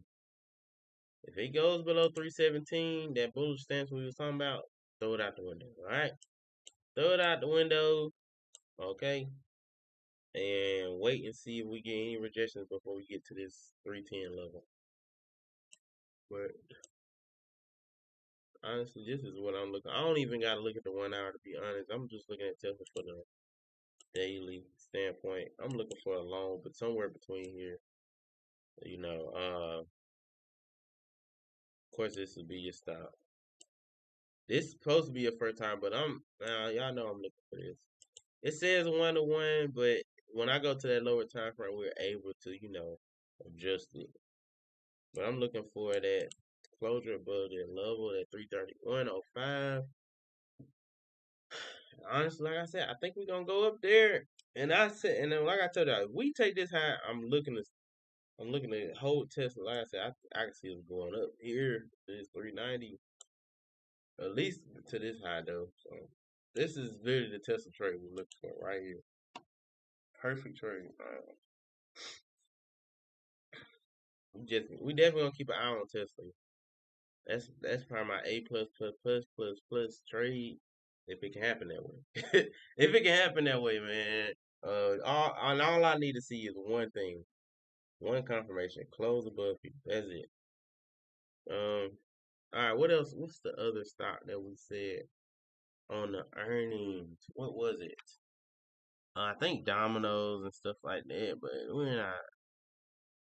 If it goes below 317, that bullish stance we was talking about, throw it out the window. All right, throw it out the window. Okay, and wait and see if we get any rejections before we get to this 310 level. But honestly, this is what I'm looking. I don't even gotta look at the 1 hour to be honest. I'm just looking at Tesla for the daily standpoint. I'm looking for a long, but somewhere between here. You know, of course, this would be your stop. This is supposed to be your first time, but y'all know I'm looking for this. It says 1 to 1, but when I go to that lower time frame, we're able to, adjust it. But I'm looking for that closure above that level at 331.05. Honestly, like I said, I think we're gonna go up there. And then like I told you, if we take this high, I'm looking to hold Tesla. Like I said, I can see it going up here. This 390, at least to this high though. So this is literally the Tesla trade we're looking for right here. Perfect trade. We definitely gonna keep an eye on Tesla. That's probably my A plus trade if it can happen that way. If it can happen that way, man. All I need to see is one thing, one confirmation, close above you. That's it. All right. What else? What's the other stock that we said on the earnings? What was it? I think Domino's and stuff like that, but we're not.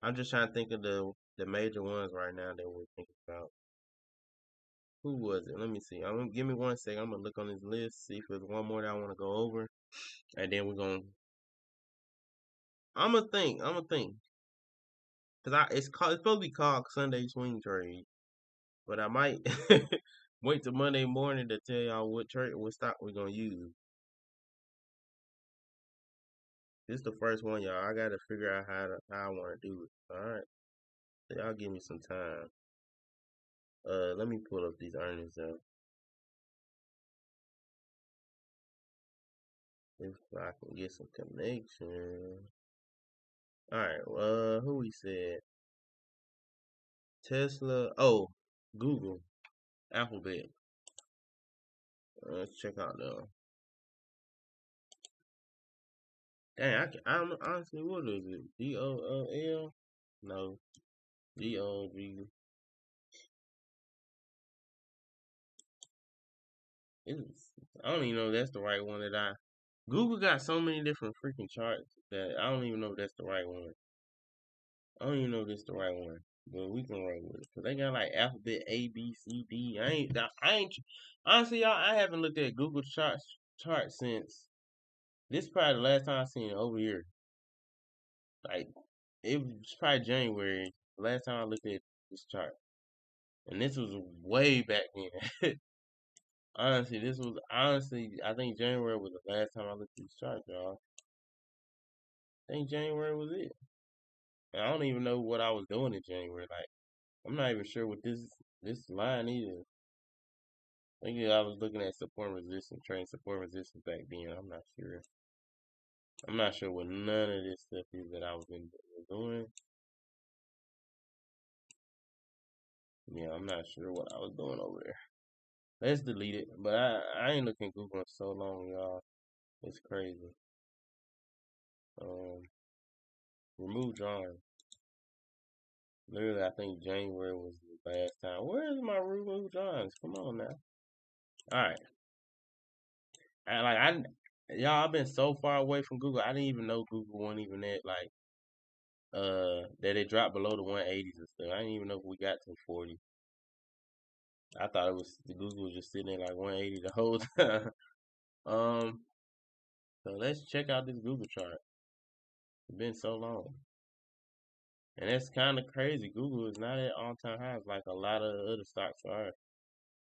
I'm just trying to think of the major ones right now that we're thinking about. Who was it? Let me see. Give me 1 second. I'm gonna look on this list, see if there's one more that I want to go over, and then we're gonna. I'm gonna think. Cause it's supposed to be called Sunday Swing Trade, but I might wait till Monday morning to tell y'all what stock we're gonna use. This is the first one, y'all. I gotta figure out how I want to do it. All right, so y'all give me some time. Let me pull up these earnings though. If I can get some connection. Alright, who we said? Tesla. Oh, Google. Alphabet. Let's check out the. Dang, I don't know, honestly, what is it? GOOL? No. GOG. I don't even know if that's the right one that I. Google got so many different freaking charts that I don't even know if that's the right one. I don't even know if this the right one, but we can roll with it. Cause they got like alphabet A, B, C, D. Honestly, y'all, I haven't looked at Google chart since this is probably the last time I seen it over here. Like it was probably January. Last time I looked at this chart, and this was way back then. Honestly, I think January was the last time I looked at this chart, y'all. I think January was it. And I don't even know what I was doing in January. Like I'm not even sure what this line is. I think I was looking at support and resistance, trading support and resistance back then. I'm not sure. I'm not sure what none of this stuff is that I was doing. Yeah, I'm not sure what I was doing over there. Let's delete it. But I ain't looking at Google in so long, y'all. It's crazy. Um, remove drawing. Literally, I think January was the last time. Where is my remove drawings? Come on now. All right. Y'all, I've been so far away from Google. I didn't even know Google wasn't even at like that it dropped below the 180s and stuff. I didn't even know if we got to 40. I thought it was the Google was just sitting at like 180 the whole time. um, so let's check out this Google chart. It's been so long, and that's kind of crazy. Google is not at all-time highs like a lot of other stocks are.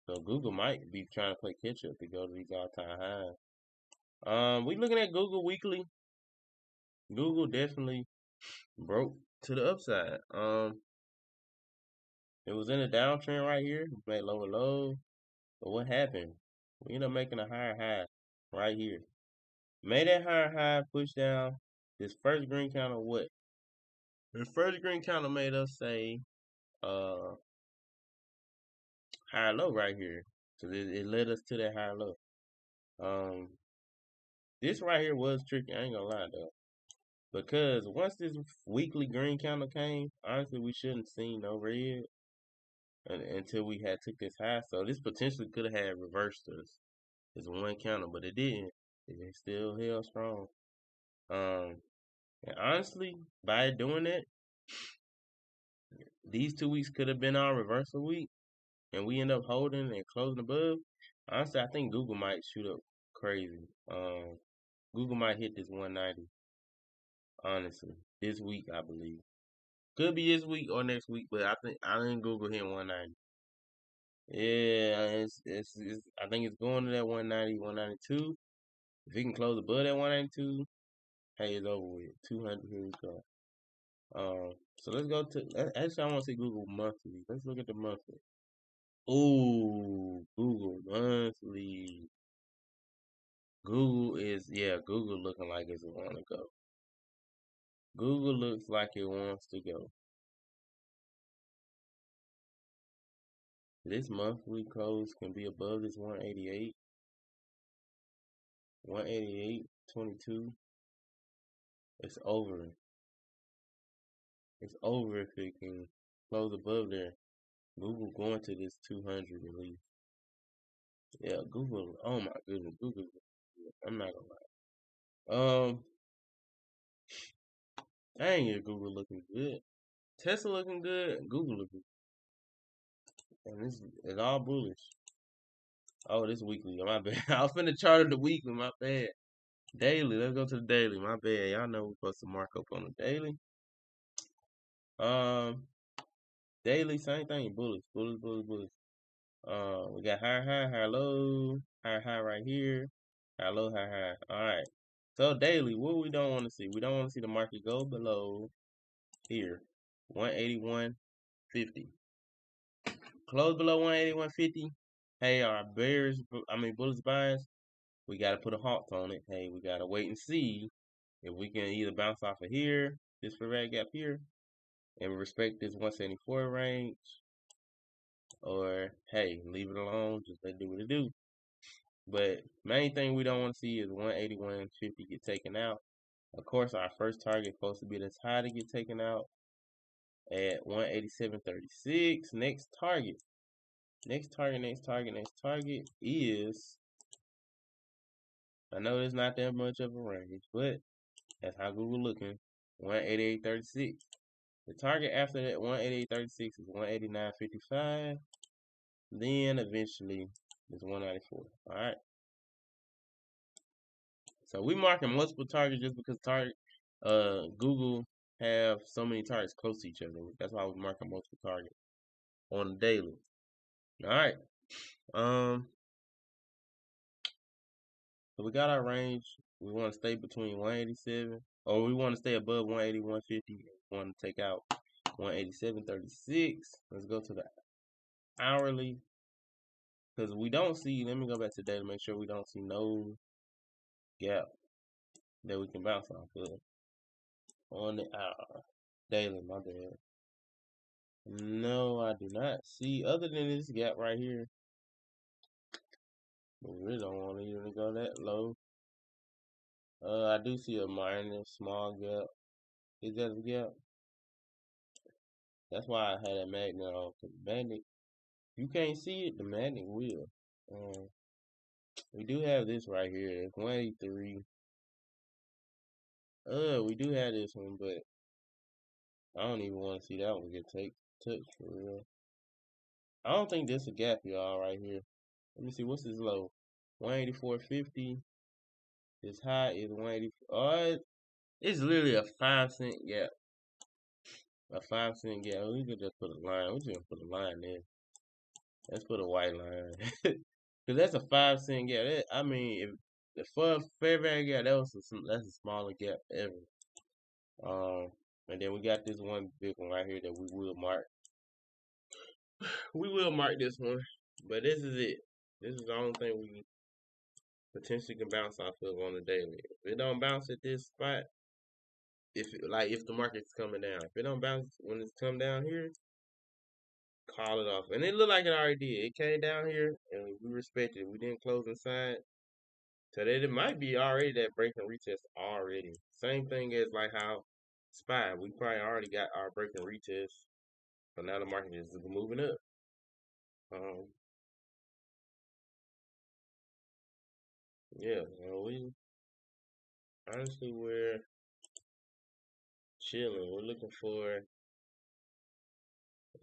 So Google might be trying to play catch up to go to these all-time highs. We looking at Google weekly. Google definitely broke to the upside. It was in a downtrend right here. It made lower lows. But what happened? We ended up making a higher high right here. Made that higher high, push down. This first green candle, what? The first green candle made us say uh higher low right here. So it led us to that higher low. Um this right here was tricky, I ain't gonna lie though. Because once this weekly green candle came, honestly we shouldn't seen no red until we had took this high. So this potentially could have had reversed us. It's one candle, but it didn't. It still held strong. Um And honestly, by doing that, these 2 weeks could have been our reversal week, and we end up holding and closing above. Honestly, I think Google might shoot up crazy. Google might hit this 190. Honestly, this week I believe could be this week or next week, but I think Google hitting 190. Yeah, it's I think it's going to that 190, 192. If he can close above that 192, hey, it's over with. 200, here we go. So let's go to. Actually, I want to see Google monthly. Let's look at the monthly. Ooh, Google monthly. Google looking like it's want to go. Google looks like it wants to go. This monthly close can be above this 188. 188.22. It's over. It's over if it can close above there. Google going to this 200 at least. Yeah, Google. Oh my goodness, Google. I'm not gonna lie. Dang it, Google looking good. Tesla looking good. Google looking good. And this is all bullish. Oh, this weekly. My bad. I was finna chart of the weekly. My bad. Daily. Let's go to the daily. My bad. Y'all know we're supposed to mark up on the daily. Um, daily, same thing. Bullish. Bullish, bullish, bullish. We got higher high, higher low, higher high right here, higher low, higher high. All right. So daily, what we don't want to see? We don't want to see the market go below here, 181.50. Close below 181.50. Hey, our bullish bias. we got to put a halt on it. Hey, we got to wait and see if we can either bounce off of here, this red gap here, and respect this 174 range, or hey, leave it alone, just let it do what it do. But main thing we don't want to see is 181.50 get taken out. Of course, our first target is supposed to be this high to get taken out at 187.36. Next target is, I know it's not that much of a range, but that's how Google looking, 188.36. The target after that 188.36 is 189.55. Then eventually it's 194. All right. So we marking multiple targets just because Google have so many targets close to each other. That's why we marking multiple targets on the daily. All right. So we got our range. We want to stay between 187, or we want to stay above 180, 150. We want to take out 187.36. Let's go to the hourly. Because we don't see, let me go back to the day to make sure we don't see no gap that we can bounce off of on the hour. Daily, my bad. No, I do not see, other than this gap right here. But we really don't want to even go that low. I do see a minor small gap. Is that a gap? That's why I had that magnet on. Cause the magnet, you can't see it, the magnet will. We do have this right here. It's 183. We do have this one, but I don't even want to see that one get touched for real. I don't think this a gap, y'all, right here. Let me see, what's this low? 184.50. This high is 180. Oh, it's literally a 5 cent gap. A 5 cent gap. We could just put a line. We just put a line there. Let's put a white line. Cause that's a 5 cent gap. I mean, if the fair value gap, that's a smaller gap ever. And then we got this one big one right here that we will mark. We will mark this one, but this is it. This is the only thing we potentially can bounce off of on the daily. If it don't bounce at this spot, if the market's coming down, if it don't bounce when it's come down here, call it off. And it looked like it already did. It came down here and we respected it. We didn't close inside. So that it might be already that break and retest already. Same thing as like how SPY. We probably already got our break and retest. So now the market is moving up. Yeah, we honestly we're chilling. We're looking for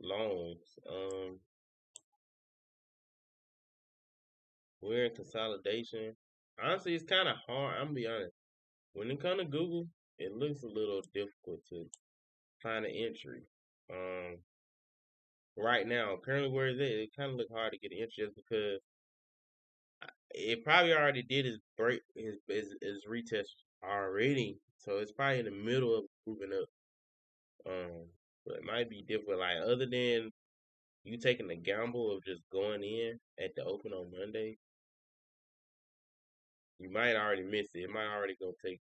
loans. We're in consolidation. Honestly, it's kind of hard. I'm gonna be honest. When it comes to Google, it looks a little difficult to find an entry. Um, right now, currently where it's at, it kind of look hard to get an entry just because it probably already did his break, his retest already. So it's probably in the middle of moving up. But it might be different. Like other than you taking the gamble of just going in at the open on Monday, you might already miss it. It might already go take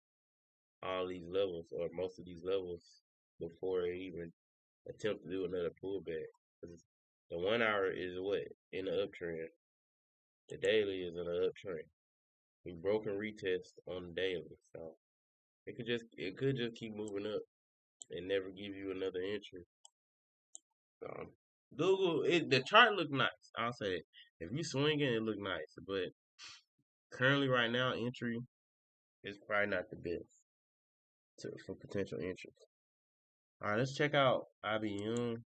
all these levels or most of these levels before it even attempt to do another pullback. 'Cause the 1 hour is what? In the uptrend. The daily is in the uptrend. We broken retest on the daily. So it could just keep moving up and never give you another entry. Google, the chart look nice. I'll say it. If you swinging, it look nice. But currently, right now, entry is probably not the best for potential entry. All right, let's check out IBM.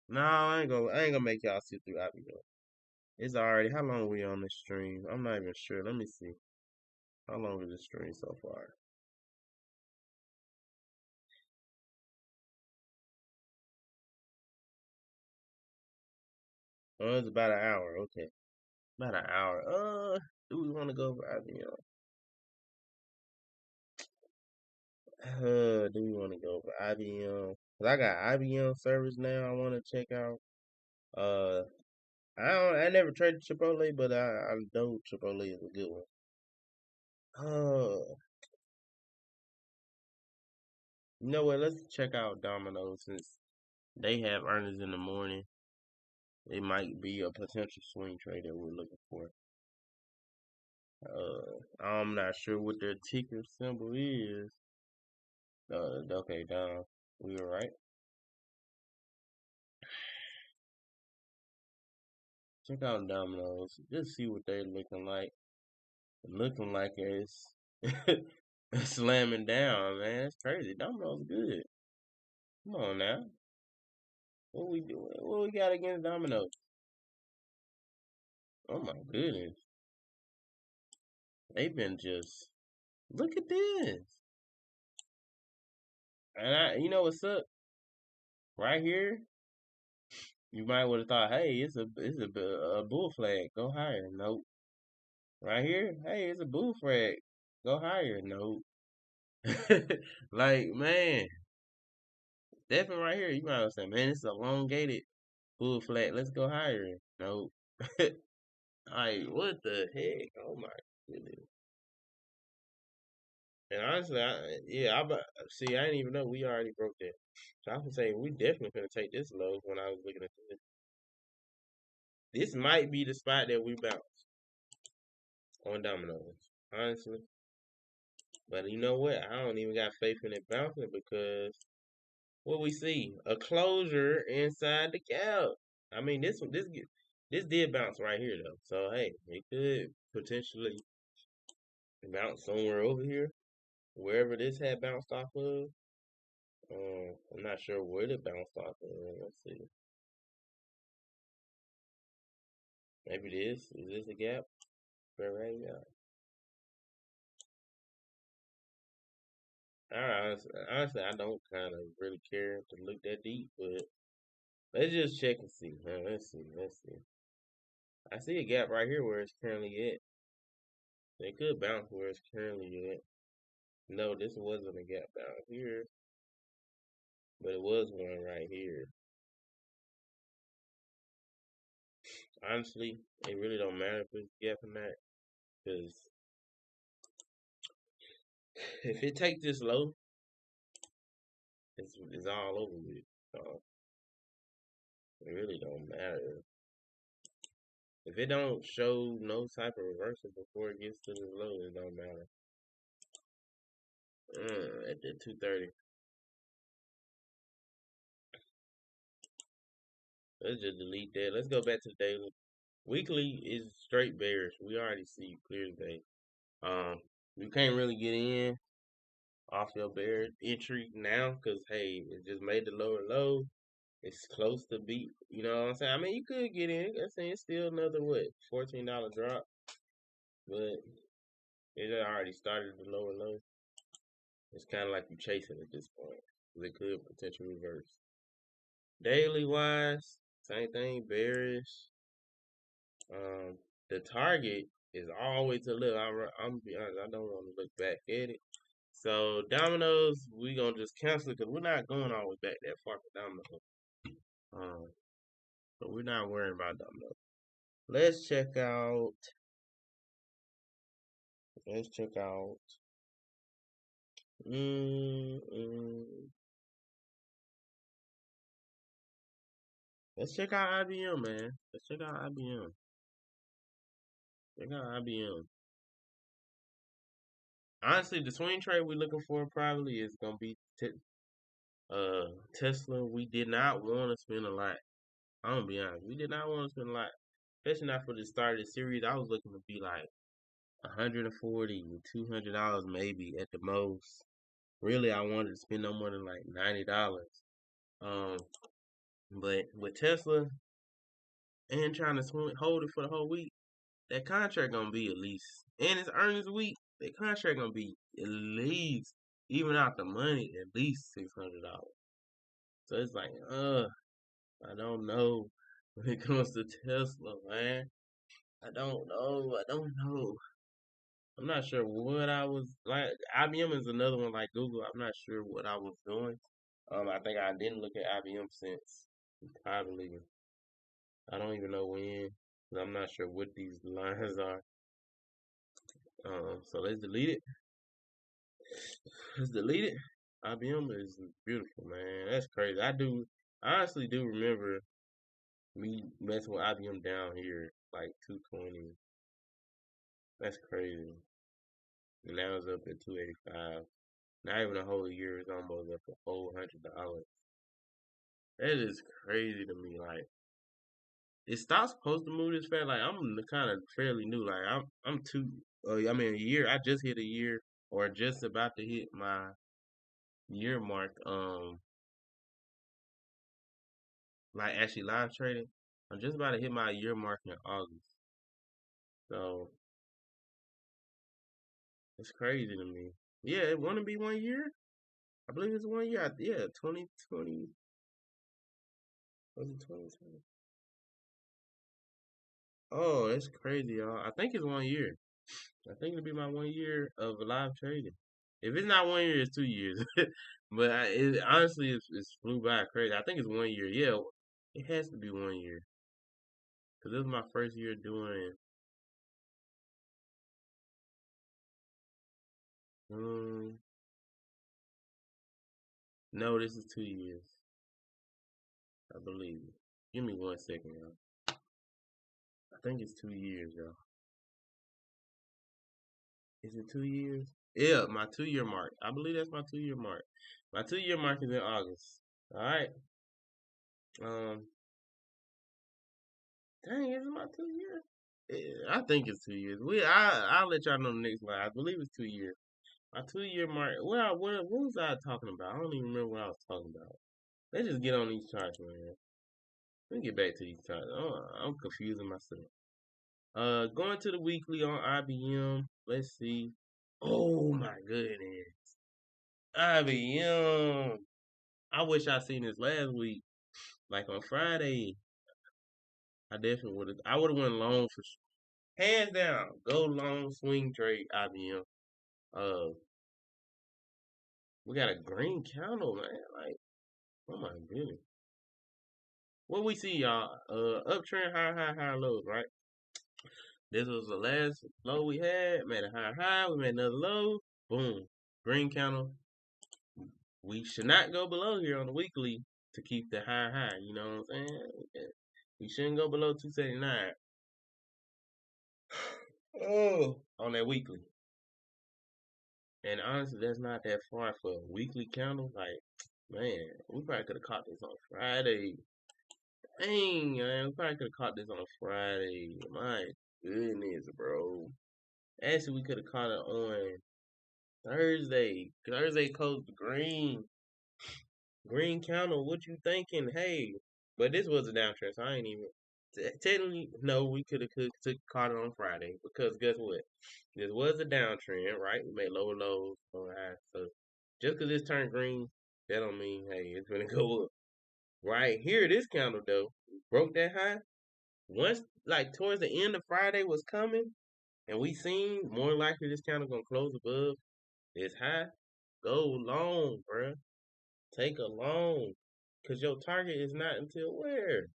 No, I ain't gonna make y'all sit through IBM. It's already, how long we on this stream? I'm not even sure. Let me see. How long is this stream so far? Oh, it's about an hour. Okay, about an hour. Do we want to go over IBM? Do we want to go over IBM? Cause I got IBM service now. I want to check out. I never traded Chipotle, but I know Chipotle is a good one. Oh, you know what? Let's check out Domino's since they have earnings in the morning. It might be a potential swing trade that we're looking for. I'm not sure what their ticker symbol is. Okay, down. We were right. Check out Domino's. Just see what they're looking like. Looking like it's slamming down, man. It's crazy. Domino's good. Come on now. What we doing? What we got against Domino's? Oh my goodness. They've been just look at this. And you know what's up? Right here, you might would have thought, hey, a bull flag. Go higher. Nope. Right here, hey, it's a bull flag. Go higher. Nope. Like man, definitely right here. You might have said, man, it's elongated bull flag. Let's go higher. Nope. Like what the heck? Oh my goodness. And honestly, see. I didn't even know we already broke that. So I would say we definitely gonna take this low when I was looking at this. This might be the spot that we bounce on dominoes, honestly. But you know what? I don't even got faith in it bouncing because what we see a closure inside the gap. I mean, this did bounce right here though. So hey, it could potentially bounce somewhere over here, wherever this had bounced off of. I'm not sure where it bounced off of. Let's see. Maybe this is this a gap? Right now. Honestly, I don't kind of really care to look that deep, but let's just check and see. Let's see. Let's see. I see a gap right here where it's currently at. It could bounce where it's currently at. No, this wasn't a gap down here, but it was one right here. Honestly, it really don't matter if it's a gap or not, because if it takes this low, it's all over with. So it really don't matter. If it don't show no type of reversal before it gets to this low, it don't matter. At the 230. Let's just delete that. Let's go back to the daily. Weekly is straight bearish. We already see clear as day. You can't really get in off your bear entry now because hey, it just made the lower low. It's close to beat. You know what I'm saying? I mean, you could get in. I'm saying it's still another what $14 drop, but it already started the lower low. It's kind of like you chasing at this point. It could potentially reverse. Daily wise, same thing, bearish. The target is always to look. I'm gonna be honest, I don't want to look back at it. So dominoes, we gonna just cancel it because we're not going all the way back that far for dominoes. Um, so we're not worrying about dominoes. Let's check out. Let's check out. Mm, mm, let's check out IBM, man. Let's check out IBM. Check out IBM. Honestly, the swing trade we're looking for probably is gonna be Tesla. We did not want to spend a lot. I'm gonna be honest. We did not want to spend a lot, especially not for the start of the series. I was looking to be like 140, $200 maybe at the most. Really, I wanted to spend no more than like $90. Um, but with Tesla and trying to hold it for the whole week, that contract gonna be at least, and it's earnings week. That contract gonna be at least, even out the money, at least $600. So it's like, I don't know when it comes to Tesla, man. I don't know. I don't know. I'm not sure what I was like. IBM is another one like Google. I'm not sure what I was doing. I think I didn't look at IBM since probably. I don't even know when. 'Cause I'm not sure what these lines are. So let's delete it. Let's delete it. IBM is beautiful, man. That's crazy. I honestly do remember me messing with IBM down here like 220. That's crazy. And now it's up at 285. Not even a whole year, it's almost up a whole $100. That is crazy to me. Like it stopp's supposed to move this fast. Like I'm kind of fairly new. Like I'm two. I mean, a year. I just hit a year, or just about to hit my year mark. Like actually live trading. I'm just about to hit my year mark in August. So it's crazy to me. Yeah, it want to be 1 year. I believe it's 1 year. Yeah, 2020. Was it 2020? Oh, that's crazy, y'all. I think it's 1 year. I think it'll be my 1 year of live trading. If it's not 1 year, it's 2 years. But honestly, it's flew by crazy. I think it's 1 year. Yeah, it has to be 1 year because this was my first year doing. Um, no, this is 2 years. I believe. Give me 1 second, y'all. I think it's 2 years, y'all. Is it 2 years? Yeah, my 2 year mark. I believe that's my 2 year mark. My 2 year mark is in August. All right. Um, dang, is it my 2 year? Yeah, I think it's 2 years. I'll let y'all know the next line. I believe it's 2 years. My 2 year mark. What was I talking about? I don't even remember what I was talking about. Let's just get on these charts, man. Let me get back to these charts. I'm confusing myself. Going to the weekly on IBM. Let's see. Oh my goodness, IBM. I wish I seen this last week. Like on Friday, I definitely would have. I would have went long for hands down. Go long swing trade IBM. Uh, we got a green candle, man. Like, oh my goodness. What we see, y'all? Uptrend, high, lows, right? This was the last low we had. Made a high. We made another low. Boom. Green candle. We should not go below here on the weekly to keep the high. You know what I'm saying? We shouldn't go below 279. Oh, on that weekly. And honestly, that's not that far for a weekly candle. Like, man, we probably could have caught this on Friday. Dang, man, we probably could have caught this on a Friday. My goodness, bro. Actually, we could have caught it on Thursday. Thursday closed green. Green counter, what you thinking? Hey, but this was a downtrend, so I ain't even. Technically, no, we could have took caught it on Friday because guess what? This was a downtrend, right? We made lower lows, lower highs. So just because it's turned green, that don't mean hey it's gonna go up. Right here, this candle though broke that high. Once like towards the end of Friday was coming, and we seen more likely this candle gonna close above this high. Go long, bruh. Take a long. Cause your target is not until where?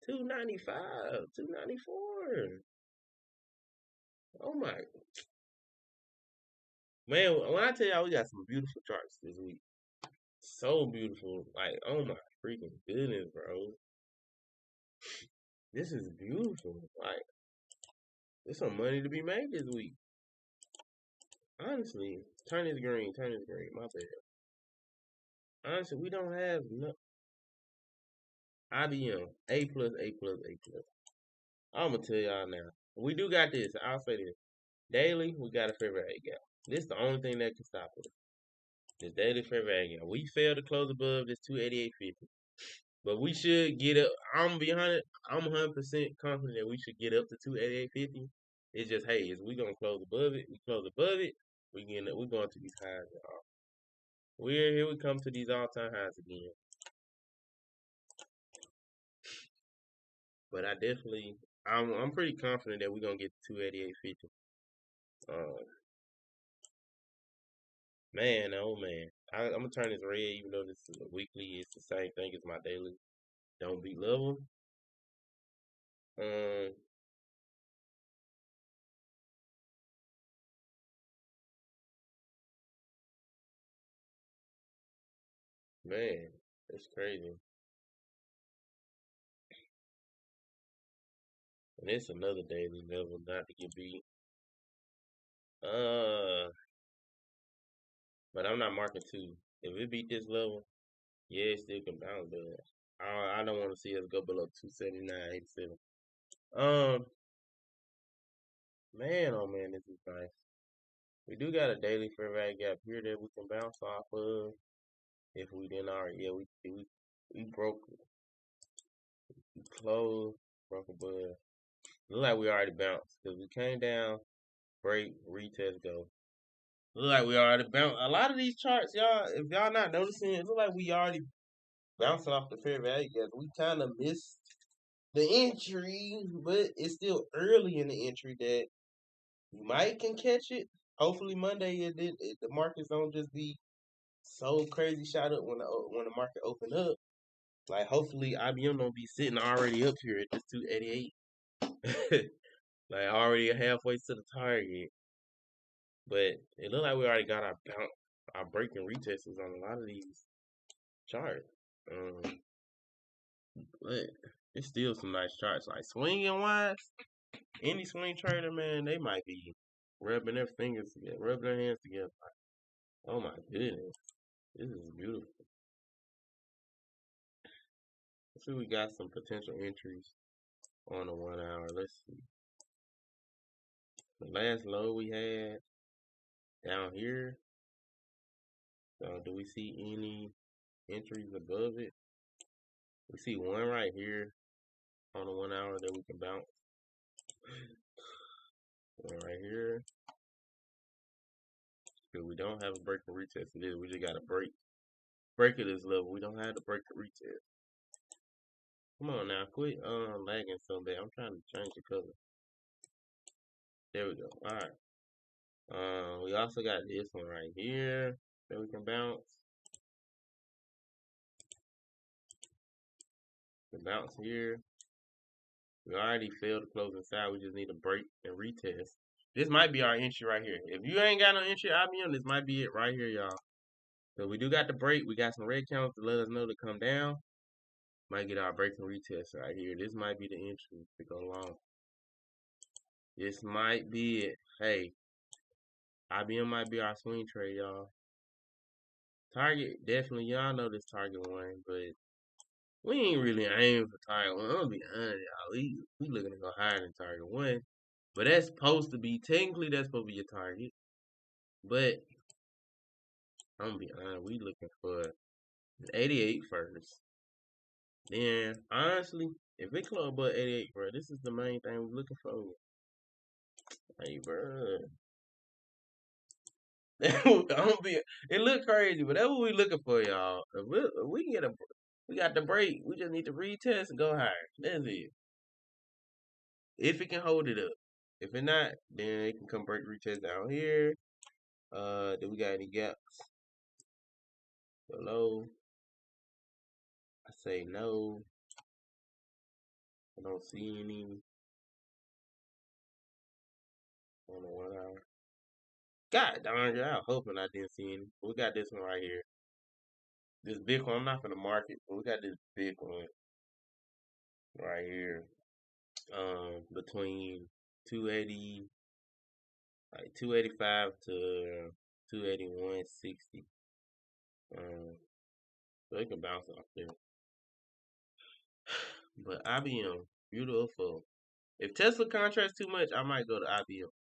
295, 294. Oh my man, when I tell y'all we got some beautiful charts this week. So beautiful. Like, oh my freaking goodness, bro. This is beautiful. Like, there's some money to be made this week. Honestly, turn is green, my bad. Honestly, we don't have no IBM. A plus, A plus, A plus. I'm gonna tell y'all now. We do got this. I'll say this. Daily, we got a fair value gap. This is the only thing that can stop us. This daily fair value gap. We failed to close above this 288.50. But we should get up. I'm behind it. I'm 100% confident that we should get up to 288.50. It's just, hey, is we gonna close above it? We close above it. We going to these highs, y'all. We're here. We come to these all-time highs again. But I'm pretty confident that we're gonna get to 288.50. Um, man, oh man, I'm gonna turn this red, even though this is a weekly. It's the same thing as my daily. Don't beat level. Um, man, it's crazy. And it's another daily level not to get beat. Uh, but I'm not marking two. If it beat this level, yeah, it still can bounce, but I don't want to see us go below 279.87. Um, man, oh man, this is nice. We do got a daily fair value gap here that we can bounce off of. If we didn't already, yeah, we broke, we closed, broke a bud. Look like we already bounced because we came down, break, retest, go. Look like we already bounced. A lot of these charts, y'all, if y'all not noticing, it look like we already bouncing off the fair value gap. We kind of missed the entry, but it's still early in the entry that you might can catch it. Hopefully Monday the markets don't just be so crazy shot up when the market open up. Like hopefully IBM don't be sitting already up here at this 288. Like already halfway to the target. But it looked like we already got our break and retest on a lot of these charts. But it's still some nice charts. Like swinging wise, any swing trader, man, they might be rubbing their fingers together, rubbing their hands together. Oh my goodness, this is beautiful. Let's see, we got some potential entries on the 1 hour. Let's see. The last low we had down here. So do we see any entries above it? We see one right here on the 1 hour that we can bounce. One right here. Because we don't have a break and retest it is. We just got a break at this level. We don't have to break the retest. Come on now, quit lagging so bad. I'm trying to change the color. There we go. Alright. We also got this one right here that we can bounce. The bounce here. We already failed to close inside. We just need a break and retest. This might be our entry right here. If you ain't got no entry IBM, this might be it right here, y'all. So we do got the break. We got some red counts to let us know to come down. Might get our break and retest right here. This might be the entry to go long. This might be it. Hey, IBM might be our swing trade, y'all. Target, definitely, y'all know this target one, but we ain't really aiming for target one. I'm gonna be honest, y'all. We looking to go higher than target one. But that's supposed to be, technically, that's supposed to be your target. But I'm gonna be honest, we looking for 88 first. Then, honestly, if it close above 88, bro, this is the main thing we're looking for. Hey, bro. It look crazy, but that's what we looking for, y'all. If we can get we got the break. We just need to retest and go higher. That's it. If it can hold it up. If it not, then it can come break retest down here. Do we got any gaps below? I say no. I don't see any on the 1 hour. God darn it, I was hoping I didn't see any. We got this one right here. This big one, I'm not gonna mark it, but we got this big one right here. Between 280, like 285 to 281.60. So it can bounce off there. But IBM, beautiful. If Tesla contracts too much, I might go to IBM.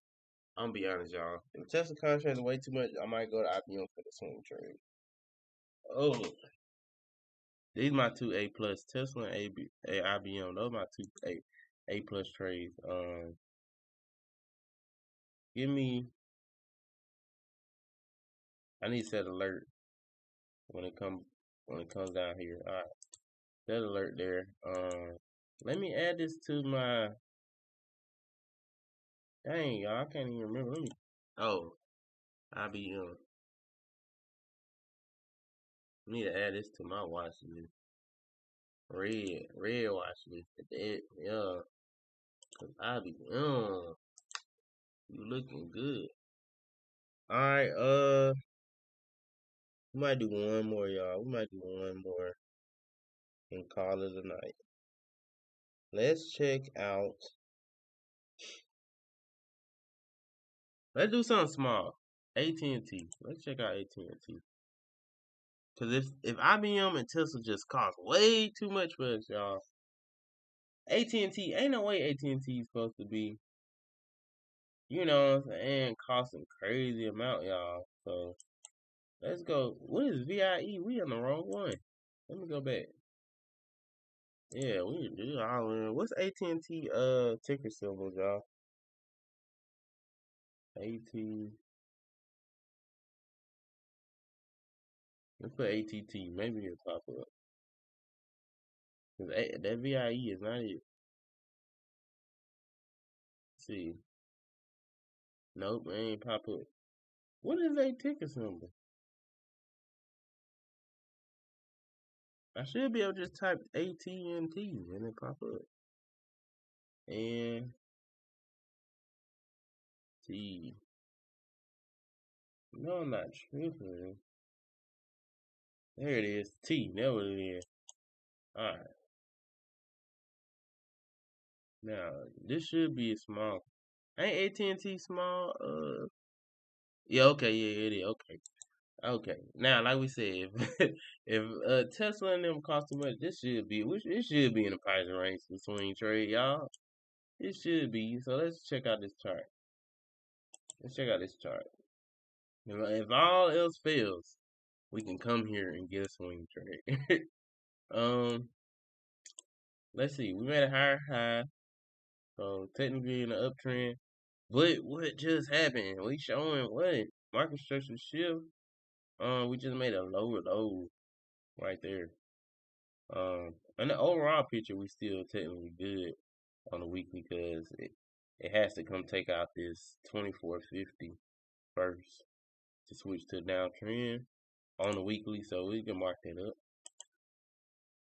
I'm gonna be honest, y'all. If Tesla contracts way too much, I might go to IBM for the swing trade. Oh, these my two A plus Tesla and IBM. Those my two A plus trades. Give me. I need to set alert when it comes down here. All right, set alert there. Let me add this to my. Dang, y'all, I can't even remember. Let me. Oh, IBM. I need to add this to my watch list. Red watch list. Yeah. Cause I be, you looking good. All right, we might do one more, y'all. We might do one more and call it a night. Let's check out. Let's do something small. AT&T. Let's check out AT&T. Cause if IBM and Tesla just cost way too much for us, y'all. AT&T ain't no way AT&T is supposed to be, you know what I'm saying, costing crazy amount, y'all. So let's go. What is VIE? We on the wrong one. Let me go back. Yeah, we do all in. What's AT&T ticker symbol, y'all? AT. Let's put ATT. Maybe it'll pop up. Cause that VIE is not it. Let's see. Nope, it ain't pop up. What is a ticker symbol? I should be able to just type AT&T and it pop up. And T. No, I'm not tripping. There it is. T. There it is. Alright. Now, this should be small. Ain't AT&T small? Yeah, okay, yeah, it is. Okay. Okay. Now, like we said, if Tesla and them cost too much, it should be in the price range for swing trade, y'all. It should be. So let's check out this chart. Let's check out this chart. If all else fails, we can come here and get a swing trade. um, let's see. We made a higher high, so technically in the uptrend. But what just happened? We showing what market structure shift. We just made a lower low right there. In the overall picture, we still technically good on the weekly because it has to come take out this 2450 first to switch to downtrend on the weekly, so we can mark that up.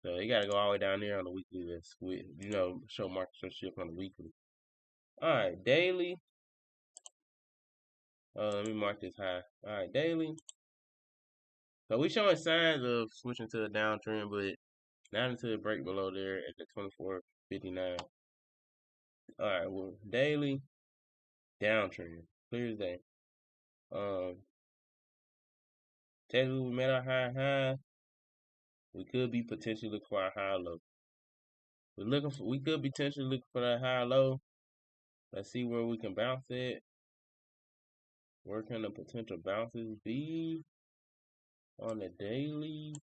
So you gotta go all the way down there on the weekly to switch, show market structure shift on the weekly. Alright, daily. Let me mark this high. Alright, daily. So we showing signs of switching to a downtrend, but not until it break below there at the 24.59. Alright, well, daily downtrend. Clear as day. Technically we met our high. We could be potentially looking for our high low. We could be potentially looking for that high low. Let's see where we can bounce it. Where can the potential bounces be on the daily?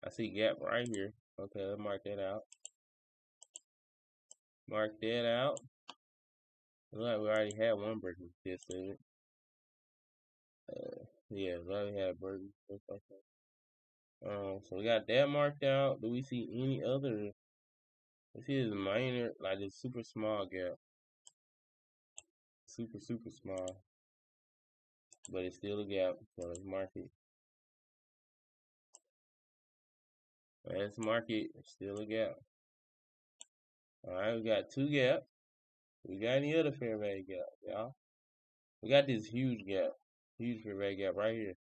I see gap right here. Okay, let's mark that out. Mark that out. Looks like we already had one breaking test of it. Yeah, we already had a breaking test. Okay. So we got that marked out. Do we see any other? This is minor, like this super small gap. Super small. But it's still a gap, so let's mark it. Let's mark it. It's still a gap. Alright, we got two gaps. We got any other fair value gap, y'all? We got this huge gap. Huge fair value gap right here.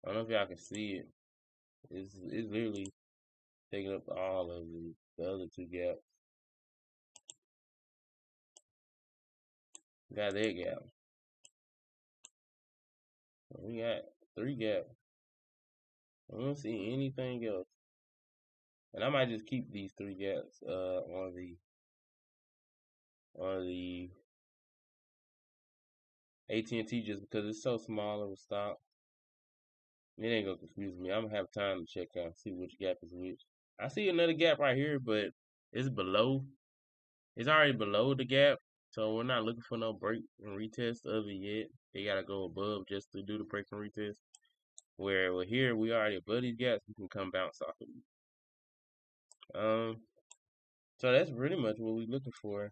I don't know if y'all can see it. It's literally taking up all of the other two gaps. We got that gap. We got three gaps. I don't see anything else. And I might just keep these three gaps on the AT&T just because it's so small of a stock. It ain't gonna confuse me. I'm gonna have time to check out, see which gap is which. I see another gap right here, but it's below. It's already below the gap, so we're not looking for no break and retest of it yet. They gotta go above just to do the break and retest. Where here we already above these gaps, we can come bounce off of them. So that's pretty much what we're looking for.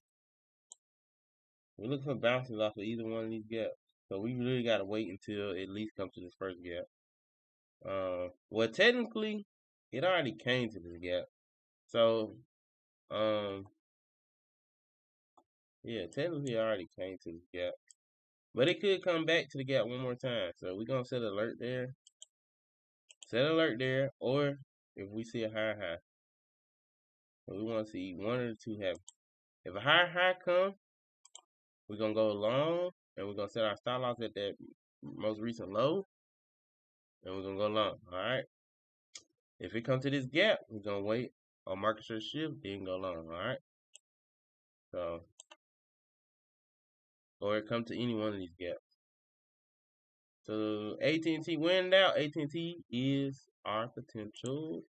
We're looking for bounces off of either one of these gaps. So we really gotta wait until it at least comes to this first gap. Well, technically, it already came to this gap. So, Yeah, technically I already came to the gap. But it could come back to the gap one more time. So we're gonna set alert there. Set alert there, or if we see a higher high. So we want to see one of the two happen. If a higher high come, we're gonna go long and we're gonna set our stop loss at that most recent low. And we're gonna go long. Alright. If it comes to this gap, we're gonna wait on market share shift, then go long. Alright. So or it come to any one of these gaps. So AT&T went out. AT&T is our potential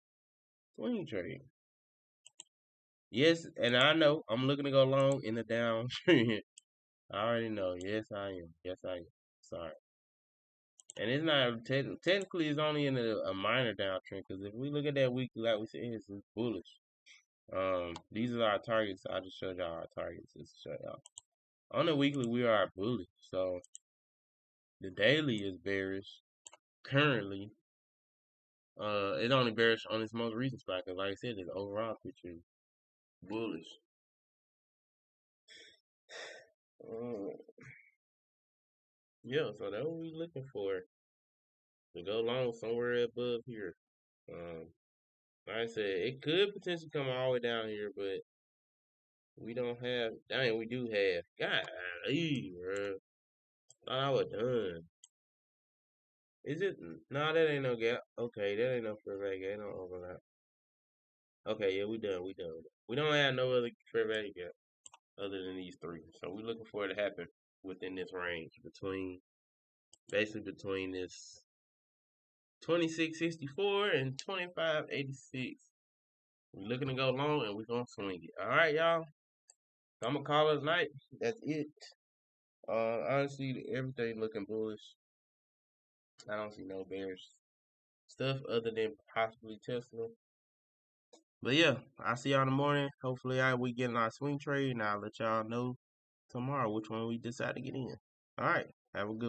swing trade. Yes, and I know I'm looking to go long in the downtrend. I already know. Yes, I am. Yes, I am. Sorry. And it's not technically it's only in a minor downtrend because if we look at that weekly, like we said, it's bullish. These are our targets. I just showed y'all our targets. Just to show y'all. On the weekly, we are bullish. So the daily is bearish. Currently, it's only bearish on its most recent spot because, like I said, the overall picture is bullish. Yeah, so that's what we looking for to go long somewhere above here. Like I said, it could potentially come all the way down here, but we don't have. Dang, we do have. Golly, bro. Thought I was done. Is it? Nah, that ain't no gap. Okay, that ain't no fair value gap. No overlap. Okay, yeah, we done. We done. We don't have no other fair value gap other than these three. So we looking for it to happen within this range between, basically between this 2664 and 2586. We looking to go long and we gonna swing it. All right, y'all. So I'm gonna call it a night. That's it. Honestly, everything looking bullish. I don't see no bearish stuff other than possibly Tesla. But yeah, I'll see y'all in the morning. Hopefully, we get in our swing trade, and I'll let y'all know tomorrow which one we decide to get in. All right, have a good